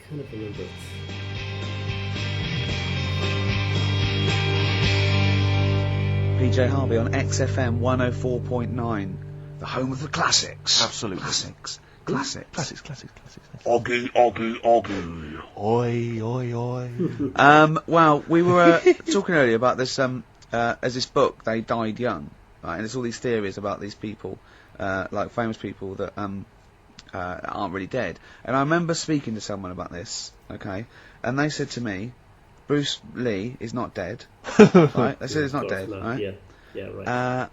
Kind of remember it. PJ Harvey on XFM 104.9, the home of the classics. Absolutely. Classics. Classics. Oggy. Oi, oi, oi. Well, we were talking earlier about this, as this book, They Died Young, right? And there's all these theories about these people, like famous people that, aren't really dead. And I remember speaking to someone about this, okay? And they said to me, Bruce Lee is not dead, right? They said he's not dead, right? Yeah, right.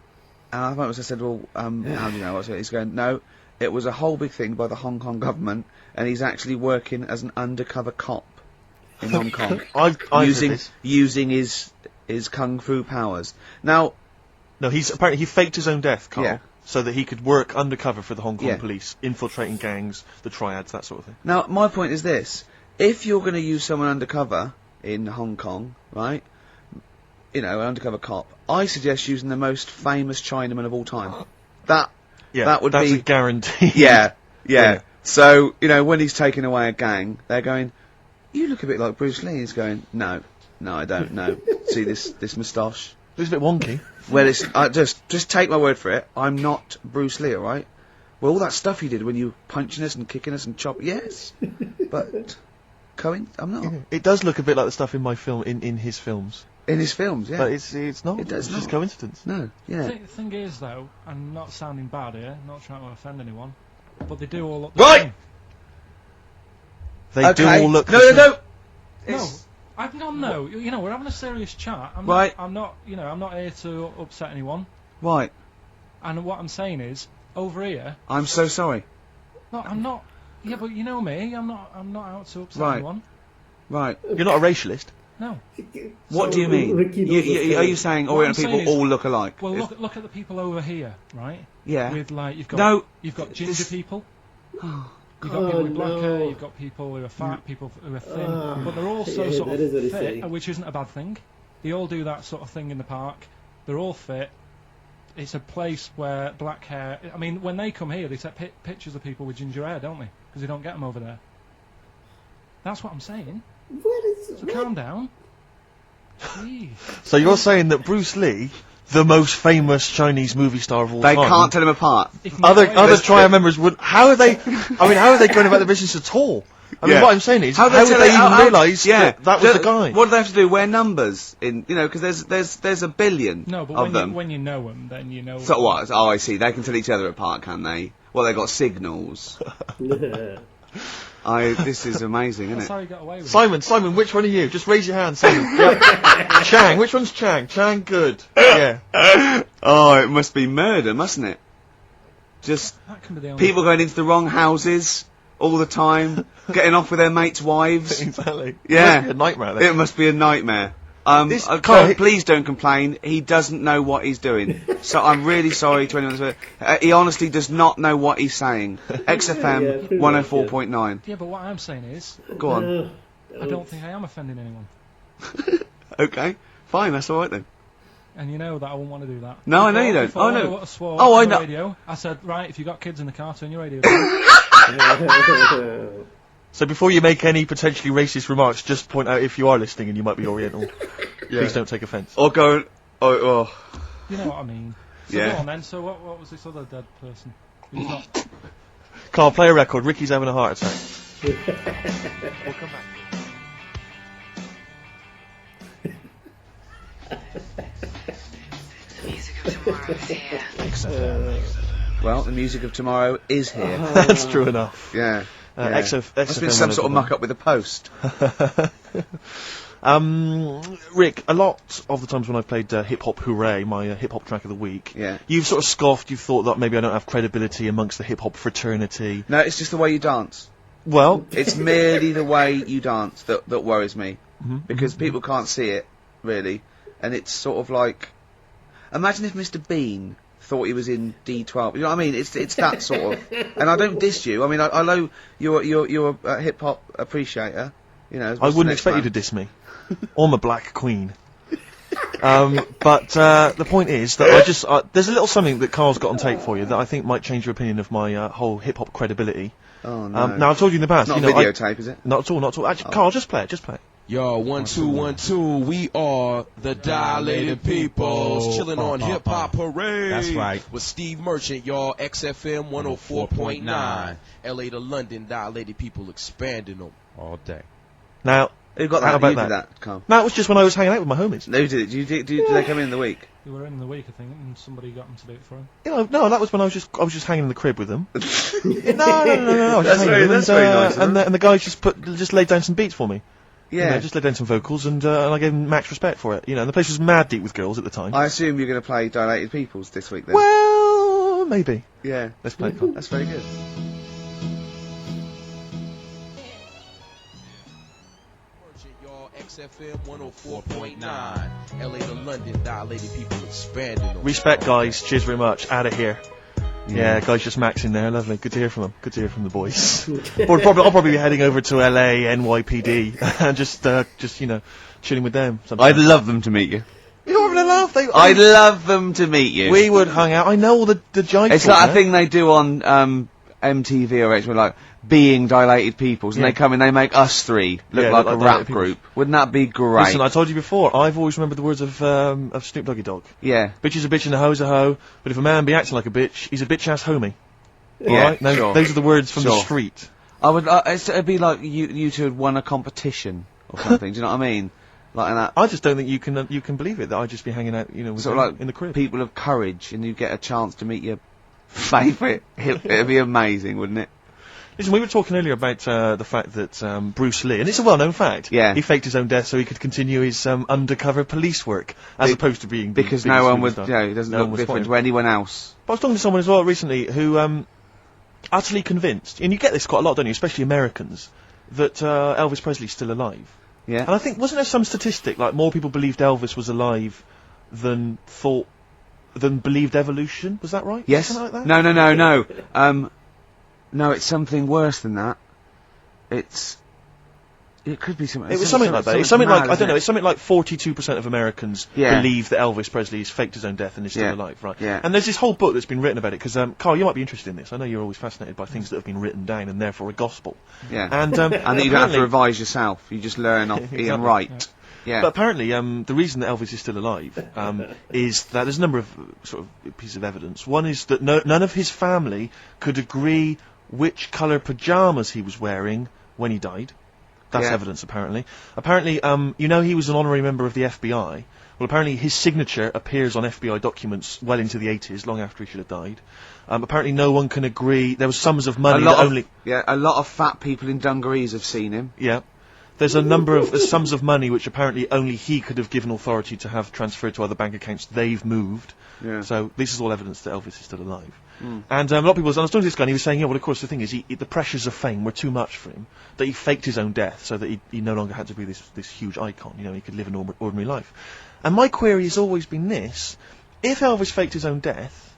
And I said, well, how do you know? He's going, no, it was a whole big thing by the Hong Kong government, and he's actually working as an undercover cop in Hong Kong, I've using his kung fu powers. Now, No, apparently he faked his own death, Karl, Yeah. so that he could work undercover for the Hong Kong Yeah. police, infiltrating gangs, the triads, that sort of thing. Now, my point is this: if you're going to use someone undercover in Hong Kong, right? You know, an undercover cop. I suggest using the most famous Chinaman of all time. That would that's be a guarantee. Yeah. Yeah. So, you know, when he's taking away a gang, they're going, you look a bit like Bruce Lee. He's going, no, I don't know. See this moustache? It was a bit wonky. Well, it's, just take my word for it. I'm not Bruce Lee, alright? Well, all that stuff you did when you punching us and kicking us and chopping, yes. But, I'm not. It does look a bit like the stuff in my film, in his films. In his films, yeah. But it's not. It does it's just not. coincidence. No, yeah. The thing is, though, I'm not sounding bad here, not trying to offend anyone, but they do all look the Right! same. They do all look. No. No, you know, we're having a serious chat. Right. I'm not here to upset anyone. Right. And what I'm saying is, over here, I'm so sorry. no, I'm not. Yeah, but you know me, I'm not out to upset Right. anyone. Right. You're not a racialist. No. What do you mean? Ricky knows what's Are you saying What Orient I'm people saying is- all look alike? Well, look at the people over here, right? Yeah. With like you've got No. ginger This- people. You've got Oh, people with black no. hair, you've got people who are fat, people who are thin, but they're also yeah, sort that is what of he's fit, saying. which isn't a bad thing. They all do that sort of thing in the park. They're all fit. It's a place where black hair... I mean, when they come here, they take pictures of people with ginger hair, don't they? Because they don't get them over there. That's what I'm saying. What is So calm down. Jeez. So you're saying that Bruce Lee the most famous Chinese movie star of all They time. can't tell him apart. Other trial members would. How are they? I mean, how are they going about the business at all? I mean, Yeah. what I'm saying is, how would tell they it- even realise that was the guy? What do they have to do? Wear numbers in, because there's a billion No, but of them. when you know them, then you know. So what? Oh, I see. They can tell each other apart, can they? Well, they got signals. This is amazing, isn't That's it? how you got away with it. Simon, which one are you? Just raise your hand, Simon. Yep. Chang, which one's Chang? Chang, good. Yeah. Oh, it must be murder, mustn't it? Just That can be the only. people going into the wrong houses all the time, getting off with their mates' wives. Exactly. Yeah. It must be a nightmare. It must be a nightmare. Karl, Please don't complain. He doesn't know what he's doing. So I'm really sorry to anyone. He honestly does not know what he's saying. XFM 104.9. Yeah, but what I'm saying is, Go on. I don't think I am offending anyone. Okay. Fine. That's all right then. And you know that I wouldn't want to do that. No, I know you don't. Before Oh, no. I swore Oh, I on the know. radio, I said, right, if you've got kids in the car, turn your radio down. So before you make any potentially racist remarks, just point out if you are listening and you might be Oriental. Please don't take offence. Or go. Oh. You know what I mean. So Yeah. go on then, so what was this other dead person? Who's not... Karl, play a record. Ricky's having a heart attack. We'll come back. Well, the music of tomorrow is here. That's true enough. Yeah. XFM Must been some sort of muck up with the post. Rick, a lot of the times when I've played Hip Hop Hooray, my hip hop track of the week, Yeah. you've sort of scoffed, you've thought that maybe I don't have credibility amongst the hip hop fraternity. No, it's just the way you dance. Well, It's merely the way you dance that worries me. Because people can't see it, really. And it's sort of like... Imagine if Mr. Bean thought he was in D12. You know what I mean? It's that sort of... And I don't diss you. I mean, I know you're a hip-hop appreciator. You know, I wouldn't expect you to diss me. I'm a black queen. But the point is that I just... there's a little something that Karl's got on tape for you that I think might change your opinion of my whole hip-hop credibility. Oh, no. Now, I've told you in the past... Not you a know, videotape, is it? Not at all, not at all. Actually, Karl, just play it. Yo, 1 2 1 2. We are the Dilated Peoples, chilling on Hip Hop Parade. That's right. With Steve Merchant, y'all. XFM 104.9. LA to London, Dilated People expanding them all day. Now... Who got How that? about You that? did that, Karl. No, it was just when I was hanging out with my homies. Who did it? Did they come in the week? They were in the week, I think, and somebody got them to do it for him. You know, no, that was when I was just hanging in the crib with them. No. I was just That's hanging very- with them, that's very nice of and the guys just laid down some beats for me. Yeah. You know, just laid down some vocals, and I gave them max respect for it. You know, and the place was mad deep with girls at the time. I assume you're going to play Dilated Peoples this week then? Well, maybe. Yeah. Let's play it. Karl. That's very good. XFM 104.9. LA to London, Dilated People expanding them. Respect, guys. Cheers very much. Out of here. Yeah, guys, just maxing there. Lovely. Good to hear from them. Good to hear from the boys. I'll probably be heading over to LA, NYPD, and just chilling with them. I'd love them to meet you. You're having a laugh. I'd love them to meet you. We would hang out. I know all the jive. It's like a thing they do on MTV or H, like being Dilated Peoples, and Yeah. they come in, they make us three look like a Dilated rap Peoples. group. Wouldn't that be great? Listen, I told you before, I've always remembered the words of Snoop Doggy Dogg. Yeah. Bitch is a bitch and a hoe's a hoe, but if a man be acting like a bitch, he's a bitch-ass homie. Yeah, Alright? Now, sure. those are the words from the Sure. street. I would. It'd be like you two had won a competition or something. Do you know what I mean? Like that. I just don't think you can believe it, that I'd just be hanging out, with Sort them of like in the crib. people of courage, and you get a chance to meet your favourite. It'd be amazing, wouldn't it? Listen, we were talking earlier about the fact that Bruce Lee, and it's a well-known fact, Yeah. he faked his own death so he could continue his undercover police work, as opposed to being the Because biggest no one movie would. star. He doesn't No one look was different spotting. to anyone else. But I was talking to someone as well recently who utterly convinced, and you get this quite a lot, don't you, especially Americans, that Elvis Presley's still alive. Yeah. And I think, wasn't there some statistic, like more people believed Elvis was alive than believed evolution? Was that right? Yes. Something like that? No. No, it's something worse than that. It could be something. It was something like that. It's something mad, like, I isn't don't know, it? it's something like 42% of Americans Yeah. believe that Elvis Presley has faked his own death and is still Yeah. alive, right? Yeah. And there's this whole book that's been written about it, because, Karl, you might be interested in this. I know you're always fascinated by things that have been written down and therefore a gospel. Yeah. And And that you don't have to apparently- revise yourself. You just learn off Ian Exactly. Wright. Yeah. But apparently, the reason that Elvis is still alive is that there's a number of sort of pieces of evidence. One is that none of his family could agree which colour pyjamas he was wearing when he died. That's evidence, apparently. Apparently, you know, he was an honorary member of the FBI. Well, apparently his signature appears on FBI documents well into the 80s, long after he should have died. Apparently no one can agree. There was sums of money that only... Yeah, a lot of fat people in dungarees have seen him. Yeah. There's a number of sums of money which apparently only he could have given authority to have transferred to other bank accounts. They've moved. Yeah. So this is all evidence that Elvis is still alive. And a lot of people... I was talking to this guy and he was saying, yeah, well, of course, the thing is, the pressures of fame were too much for him, that he faked his own death so that he no longer had to be this huge icon. You know, he could live an ordinary life. And my query has always been this. If Elvis faked his own death,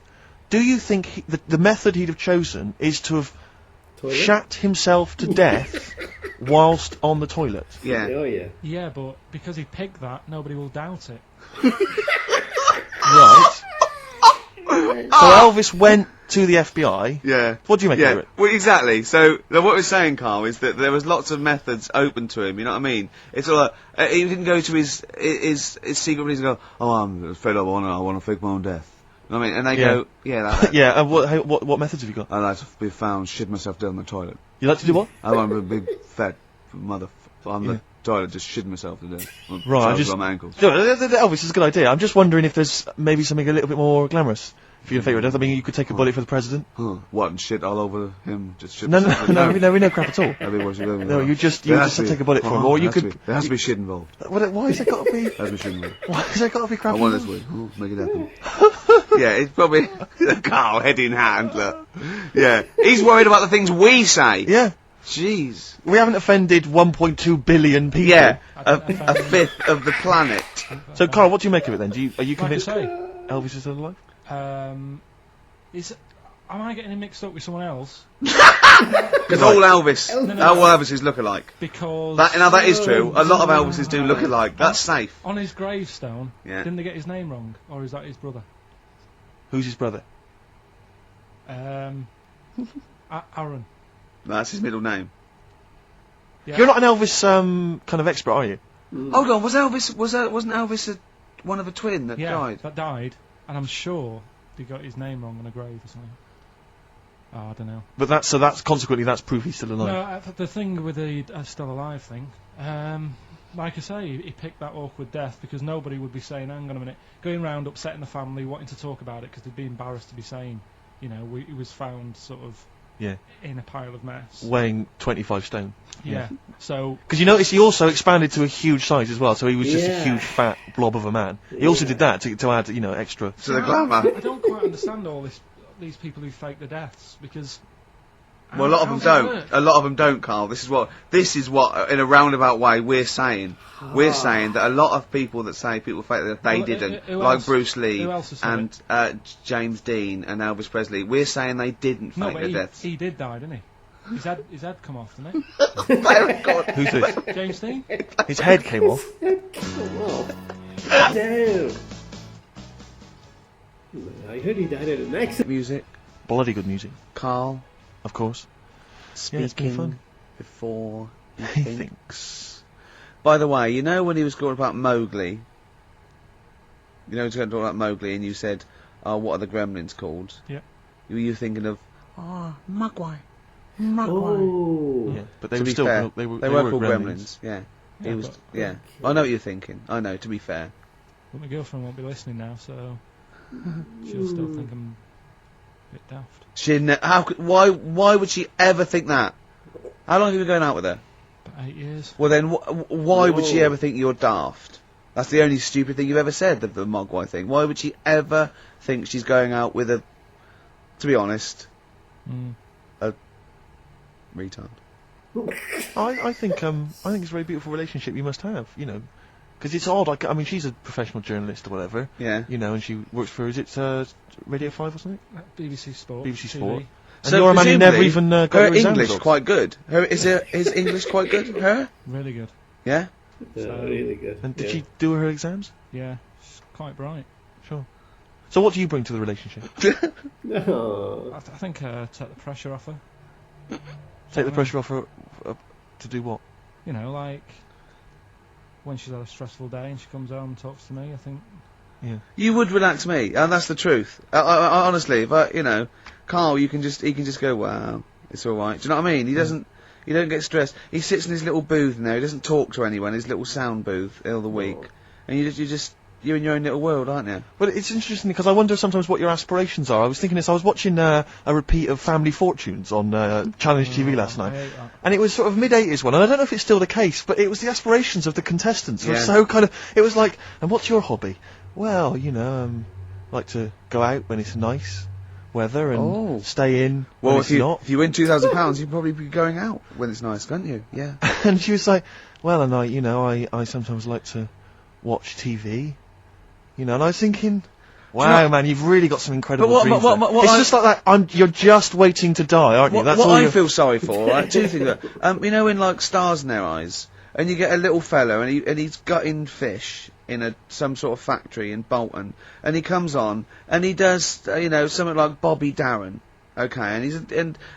do you think the method he'd have chosen is to have shat himself to death whilst on the toilet? Yeah. Oh, yeah. Yeah, but because he picked that, nobody will doubt it. Right. So Elvis went to the FBI. Yeah. What do you make of it? Well, exactly. So what we're saying, Karl, is that there was lots of methods open to him. You know what I mean? It's all like, he didn't go to his secret police and go, "Oh, I'm fed up. I want to fake my own death." You know what I mean? And they go, "Yeah, yeah." And what methods have you got? I like to be found shit myself down the toilet. You like to do what? I want to be a big fat mother on the toilet, just shitting myself to death. Right. On my ankles. Elvis is a good idea. I'm just wondering if there's maybe something a little bit more glamorous. If you're favourite death, I mean, you could take a bullet for the president. What, and shit all over him? Just shit No, we know crap at all. No, you just take a bullet for him, or you could... There has to be shit involved. Why has there got to be... There has to be shit involved. Why has there got to be crap I want this way. Make it happen. Yeah, it's probably... Karl, head in hand, look. Yeah. He's worried about the things we say. Yeah. Jeez. We haven't offended 1.2 billion people. Yeah, a fifth of the planet. So, Karl, what do you make of it then? Are you convinced like Elvis is still alive? Am I getting him mixed up with someone else? Because all Elvis, all Elvises look alike. Because that is true. A lot of Elvises do look alike. That's safe. On his gravestone, didn't they get his name wrong, or is that his brother? Who's his brother? Aaron. That's his middle name. Yeah. You're not an Elvis kind of expert, are you? Hold on, wasn't Elvis one of a twin that died? That died, and I'm sure he got his name wrong on a grave or something. Oh, I don't know. But that's consequently that's proof he's still alive. No, the thing with the still alive thing, like I say, he picked that awkward death because nobody would be saying, hang on a minute, going round upsetting the family, wanting to talk about it because they'd be embarrassed to be saying, you know, he was found sort of in a pile of mess. Weighing 25 stone. Yeah. So... Because you notice he also expanded to a huge size as well, so he was just a huge fat blob of a man. He also did that to add, you know, extra... To the glamour. I don't quite understand these people who fake the deaths, because... Well, a lot of them don't. A lot of them don't, Karl. This is what, in a roundabout way, we're saying. We're saying that a lot of people that say people fake that they didn't, like Bruce Lee and James Dean and Elvis Presley. We're saying they didn't fake their deaths. He did die, didn't he? His head come off, didn't he? Who's this? James Dean. His head came off. Damn. I heard he died in an accident. Music. Bloody good music. Karl. Of course. Speaking fun. Before he thinks. By the way, you know when he was talking about Mowgli? You know he was going to talk about Mowgli and you said, oh, what are the Gremlins called? Yeah. Were you thinking of, Mugwai. Oh. Yeah, but they were still... Fair, they were called Gremlins. Yeah. He was... Yeah. I know what you're thinking. I know, to be fair. But my girlfriend won't be listening now, so... she'll still think I'm... bit daft. Why would she ever think that? How long have you been going out with her? About 8 years. Well then, why would she ever think you're daft? That's the only stupid thing you've ever said, the Mogwai thing. Why would she ever think she's going out with a, to be honest, a retard? I think it's a very beautiful relationship you must have, you know. Because it's odd, I mean, she's a professional journalist or whatever. Yeah. You know, and she works for, is it Radio 5 or something? BBC Sport. BBC Sport. TV. And so you're a man who never even got her your English exams quite good. Is English quite good? Her? Really good. Yeah? Really good. And did she do her exams? Yeah. She's quite bright. Sure. So what do you bring to the relationship? No. I think take the pressure off her. Take the pressure off her to do what? You know, like... when she's had a stressful day and she comes home and talks to me, I think. Yeah. You would relax me, and that's the truth. I honestly, but you know, Karl, he can just go, wow, it's all right. Do you know what I mean? He doesn't. You don't get stressed. He sits in his little booth now. He doesn't talk to anyone. His little sound booth all the week, and you're in your own little world, aren't you? Well, it's interesting because I wonder sometimes what your aspirations are. I was thinking this. I was watching a repeat of Family Fortunes on Challenge TV last night, and it was sort of mid-80s one. And I don't know if it's still the case, but it was the aspirations of the contestants. It was so kind of. It was like, and what's your hobby? Well, you know, like to go out when it's nice weather and stay in when it's not. If you win £2,000, you'd probably be going out when it's nice, can't you? Yeah. And she was like, well, and I sometimes like to watch TV, you know. And I was thinking, wow, man, you've really got some incredible dreams. It's just like that. You're just waiting to die, aren't you? That's what all I feel sorry for, right? Two things. You know, in like Stars in Their Eyes, and you get a little fella, and he's gutting fish in some sort of factory in Bolton, and he comes on and he does you know, something like Bobby Darin, okay,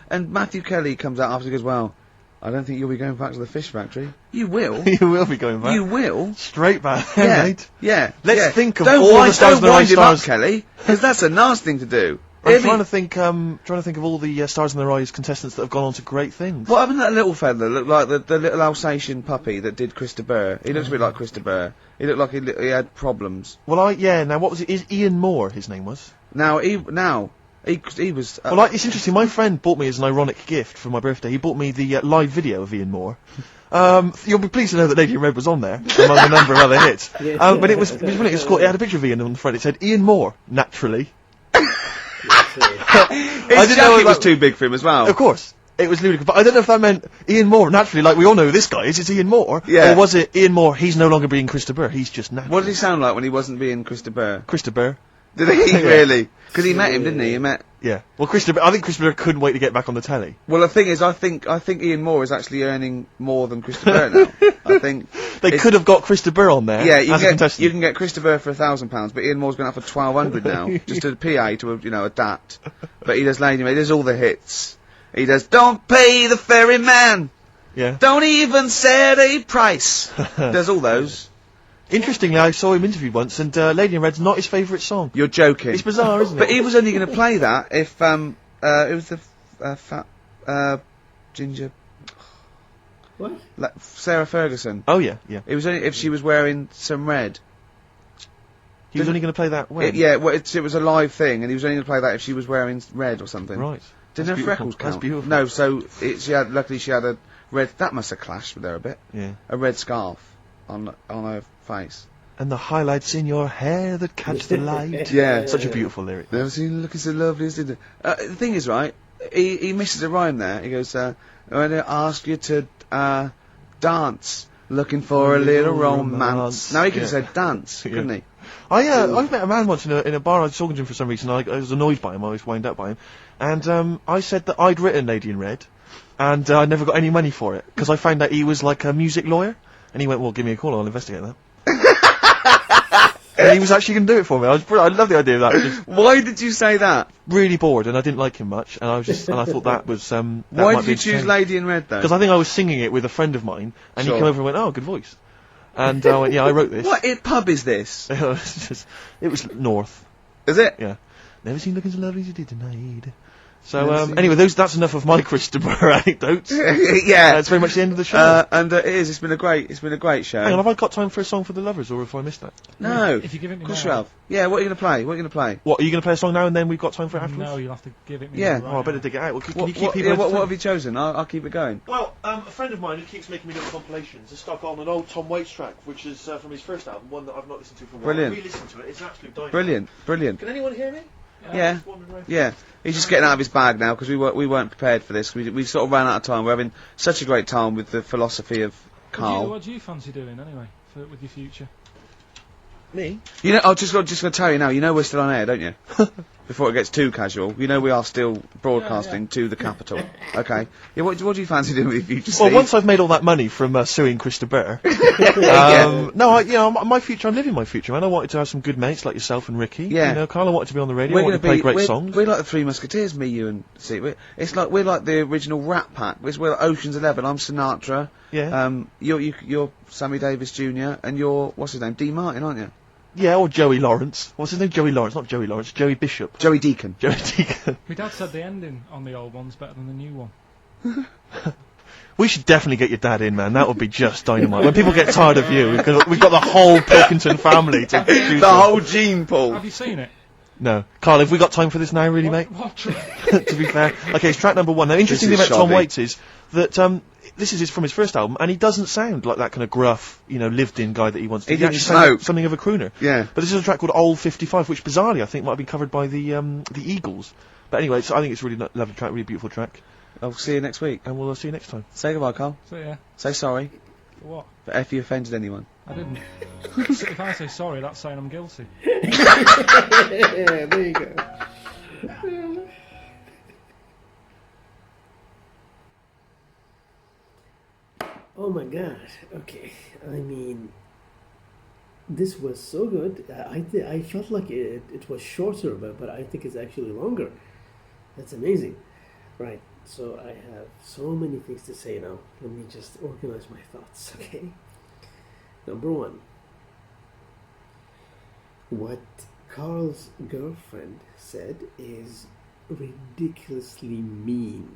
and Matthew Kelly comes out after and goes, well, I don't think you'll be going back to the fish factory. You will. You will be going back. You will. Straight back, yeah, mate. Yeah. Let's think of all the Stars in Their Eyes stars, Kelly, because that's a nasty thing to do. I'm trying to think of all the Stars in Their Eyes contestants that have gone on to great things. What happened to that little fella that looked like the little Alsatian puppy that did Chris de Burgh? He looks a bit like Chris de Burgh. He looked like he had problems. Well, now what was it? Is Ian Moore his name was? He was... well, it's interesting, my friend bought me as an ironic gift for my birthday. He bought me the live video of Ian Moore. You'll be pleased to know that Lady in Red was on there, among a number of other hits. But it was cool. It had a picture of Ian on the front. It said, Ian Moore, naturally. His jacket was too big for him as well. Of course. It was ludicrous, but I don't know if that meant Ian Moore, naturally, like we all know who this guy is, it's Ian Moore. Yeah. Or was it Ian Moore, he's no longer being Chris de Burgh, he's just natural. What did he sound like when he wasn't being Chris de Burgh? Chris de Burgh. Did he really? Because he met him, didn't he? Yeah. Well, I think Chris de Burgh couldn't wait to get back on the telly. Well, the thing is, I think Ian Moore is actually earning more than Chris de Burgh now. I think they could have got Chris de Burgh on there. Yeah, you can get Chris de Burgh for £1,000, but Ian Moore's going up for £1,200 now, just a PA to adapt. But he does Lady Made. He does all the hits. He does Don't Pay the Ferryman. Yeah. Don't even set a price. Does all those. Interestingly, I saw him interviewed once, and Lady in Red's not his favourite song. You're joking. It's bizarre, isn't it? But he was only going to play that if it was the fat ginger. What? Like Sarah Ferguson. Oh yeah. It was only if she was wearing some red. He was only going to play that when? It was a live thing, and he was only going to play that if she was wearing red or something. Right. Didn't her freckles count? That's beautiful. No, luckily she had a red. That must have clashed with her a bit. Yeah. A red scarf on her face. And the highlights in your hair that catch the light. Yeah. Such a beautiful lyric. Never seen you looking so lovely as did. The thing is, right, he misses a rhyme there. He goes, when I ask you to dance, looking for a little romance. Now he could have said dance, couldn't he? I met a man once in a bar. I was talking to him for some reason. I was annoyed by him. I was wound up by him. And I said that I'd written Lady in Red, and I never got any money for it because I found out he was like a music lawyer. And he went, well, give me a call, I'll investigate that. And he was actually going to do it for me. I love the idea of that. Why did you say that? Really bored, and I didn't like him much, and I thought that was Why did you choose Lady in Red though? Because I think I was singing it with a friend of mine, and he came over and went, oh, good voice. And I went, yeah, I wrote this. What pub is this? It was North. Is it? Yeah. Never seen looking so lovely as you did tonight. So, anyway, that's enough of my Chris de Burgh anecdotes. Yeah. It's very much the end of the show. And it is. It's been a great show. Hang on, have I got time for a song for the lovers, or have I missed that? No. If you give it me of course now. you have. Yeah, what are you going to play? What are you going to play? What, are you going to play a song now and then we've got time for it afterwards? No, you'll have to give it me Yeah. now. Oh, I better dig it out. Well, can you keep what people have you chosen? I'll keep it going. Well, a friend of mine who keeps making me little compilations has stuck on an old Tom Waits track, which is from his first album, one that I've not listened to for a while. Brilliant. I re-listened to it. It's absolute dynamite. Brilliant. Can anyone hear me? Yeah. He's just getting out of his bag now because we weren't prepared for this. We sort of ran out of time. We're having such a great time with the philosophy of Karl. What do you fancy doing anyway with your future? Me? You know, I'm just going to tell you now. You know we're still on air, don't you? before it gets too casual. You know we are still broadcasting to the capital. Okay. Yeah, what do you fancy doing with your future, Steve? Well, once I've made all that money from suing Krista Bear, no, my future, I'm living my future, man. I wanted to have some good mates like yourself and Ricky. Yeah. You know, Karl, I wanted to be on the radio, I wanted to play great songs. We're like the Three Musketeers, me, you and Steve. We're like the original Rat Pack. We're like Ocean's 11. I'm Sinatra. Yeah. You're Sammy Davis Jr. and you're, what's his name, D. Martin, aren't you? Yeah, or Joey Lawrence. What's his name? Joey Lawrence, not Joey Lawrence. Joey Bishop. Joey Deacon. Joey Deacon. My dad said the ending on the old one's better than the new one. We should definitely get your dad in, man. That would be just dynamite. When people get tired of you, we've got the whole Pilkington family to choose the whole gene pool. Have you seen it? No. Karl, have we got time for this now, really, mate? What? To be fair. Okay, it's track number 1. Now, interesting thing about Tom Waits is that this is from his first album, and he doesn't sound like that kind of gruff, lived-in guy that he wants to be. He actually sounds like something of a crooner. Yeah. But this is a track called Old 55, which bizarrely I think might have been covered by the Eagles. But anyway, so I think it's a really lovely track, really beautiful track. I'll see you next week. And we'll see you next time. Say goodbye, Karl. So yeah. Say sorry. For what? If you offended anyone. I didn't. If I say sorry, that's saying I'm guilty. Yeah, there you go. Oh my god. Okay. I mean, this was so good. I felt like it was shorter, but I think it's actually longer. That's amazing. Right. So I have so many things to say now. Let me just organize my thoughts, okay? Number 1. What Karl's girlfriend said is ridiculously mean.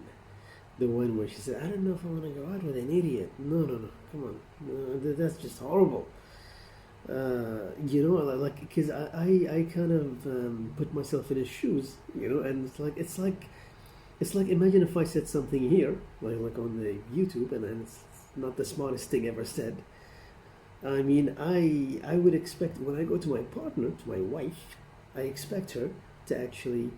The one where she said, I don't know if I want to go out with an idiot. No, come on. No, that's just horrible. Because I kind of put myself in his shoes, and it's like imagine if I said something here, like on the YouTube, and it's not the smartest thing ever said. I mean, I would expect when I go to my partner, to my wife, I expect her to actually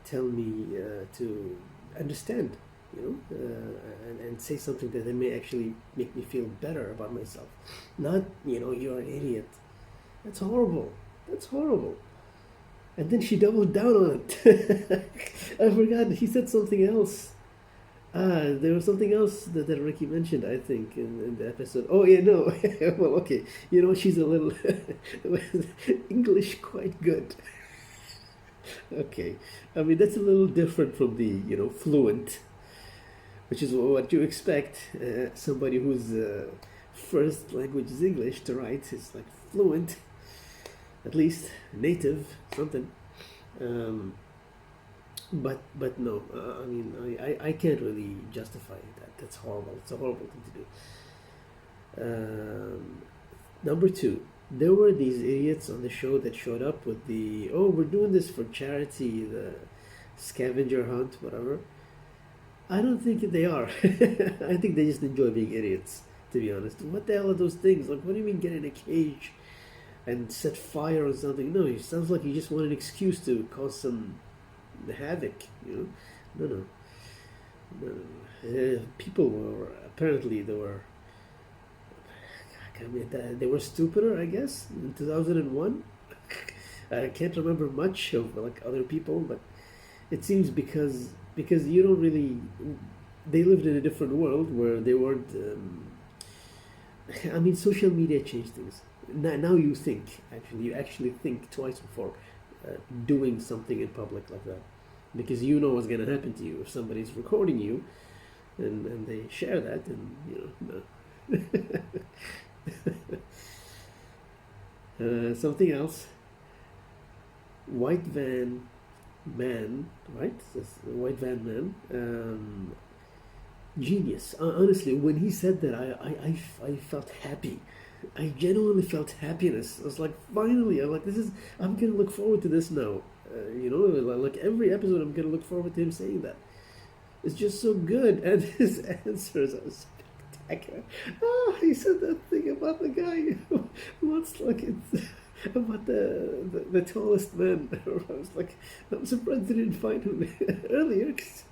tell me to understand, and say something that may actually make me feel better about myself. Not, you're an idiot. That's horrible. That's horrible. And then she doubled down on it. I forgot, he said something else. There was something else that Ricky mentioned, I think, in the episode. Oh, yeah, no. Well, okay. She's a little English quite good. Okay. I mean, that's a little different from the, fluent, which is what you expect. Somebody whose first language is English to write is like fluent, at least native, something. But no, I mean, I can't really justify that. That's horrible. It's a horrible thing to do. Number 2, there were these idiots on the show that showed up with we're doing this for charity, the scavenger hunt, whatever. I don't think they are. I think they just enjoy being idiots, to be honest. What the hell are those things? Like, what do you mean get in a cage and set fire on something? No, it sounds like you just want an excuse to cause some havoc, No. People were apparently they were stupider, I guess, in 2001. I can't remember much of other people, but it seems because you don't really. They lived in a different world where they weren't. I mean, social media changed things. Now you actually think twice before doing something in public like that, because you know what's going to happen to you if somebody's recording you, and they share that, and no. Something else. White van man, right? White van man. Genius. Honestly, when he said that, I felt happy. I genuinely felt happiness. I was like, finally, I'm gonna look forward to this now. Like every episode, I'm gonna look forward to him saying that. It's just so good, and his answers are spectacular. He said that thing about the guy who wants about the tallest man. I was like, I'm surprised they didn't find him earlier. It's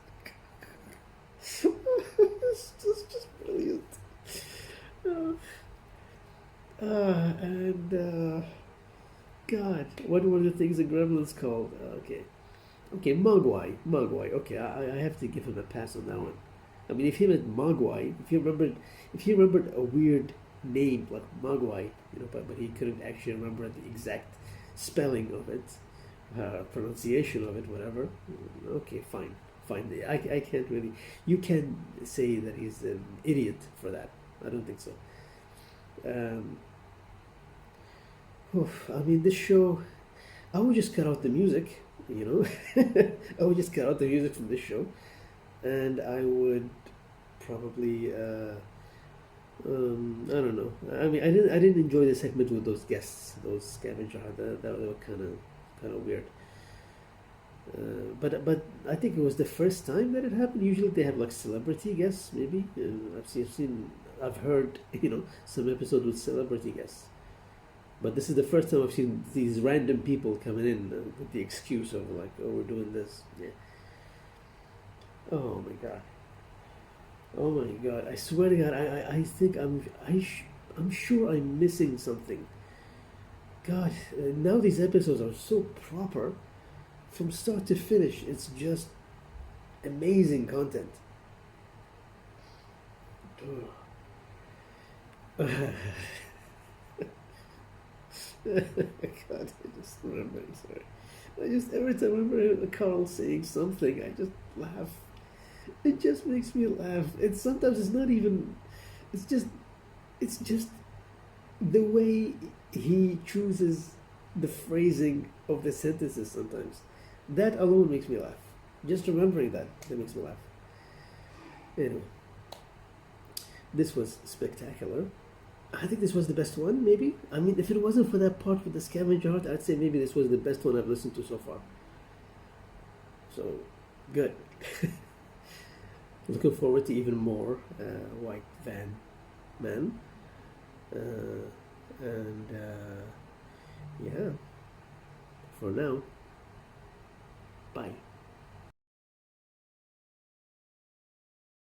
just brilliant. God, what were the things the Gremlins called? Okay, Okay, Mogwai. Okay, I have to give him a pass on that one. I mean, if he meant Mogwai, if he remembered a weird name like Mogwai, but he couldn't actually remember the exact spelling of it, pronunciation of it, whatever. Okay, fine. I can't really. You can say that he's an idiot for that. I don't think so. I mean, this show. I would just cut out the music. I would just cut out the music from this show, and I would probably. I don't know. I mean, I didn't enjoy the segment with those guests, those scavenger hunt. That were kind of weird. But I think it was the first time that it happened. Usually they have like celebrity guests, maybe. I've heard some episodes with celebrity guests, but this is the first time I've seen these random people coming in with the excuse of like, oh, we're doing this. Yeah. Oh my god. Oh my god! I swear to God, I think I'm sure I'm missing something. God, now these episodes are so proper, from start to finish. It's just amazing content. God, I just remember. Sorry, every time I remember Karl saying something, I just laugh. It just makes me laugh. Sometimes it's not even. It's just the way he chooses the phrasing of the sentences. Sometimes that alone makes me laugh. Just remembering that makes me laugh. Anyway, this was spectacular. I think this was the best one. Maybe. I mean, if it wasn't for that part with the scavenger hunt, I'd say maybe this was the best one I've listened to so far. So, good. Looking forward to even more White Van Man. Yeah, for now, bye.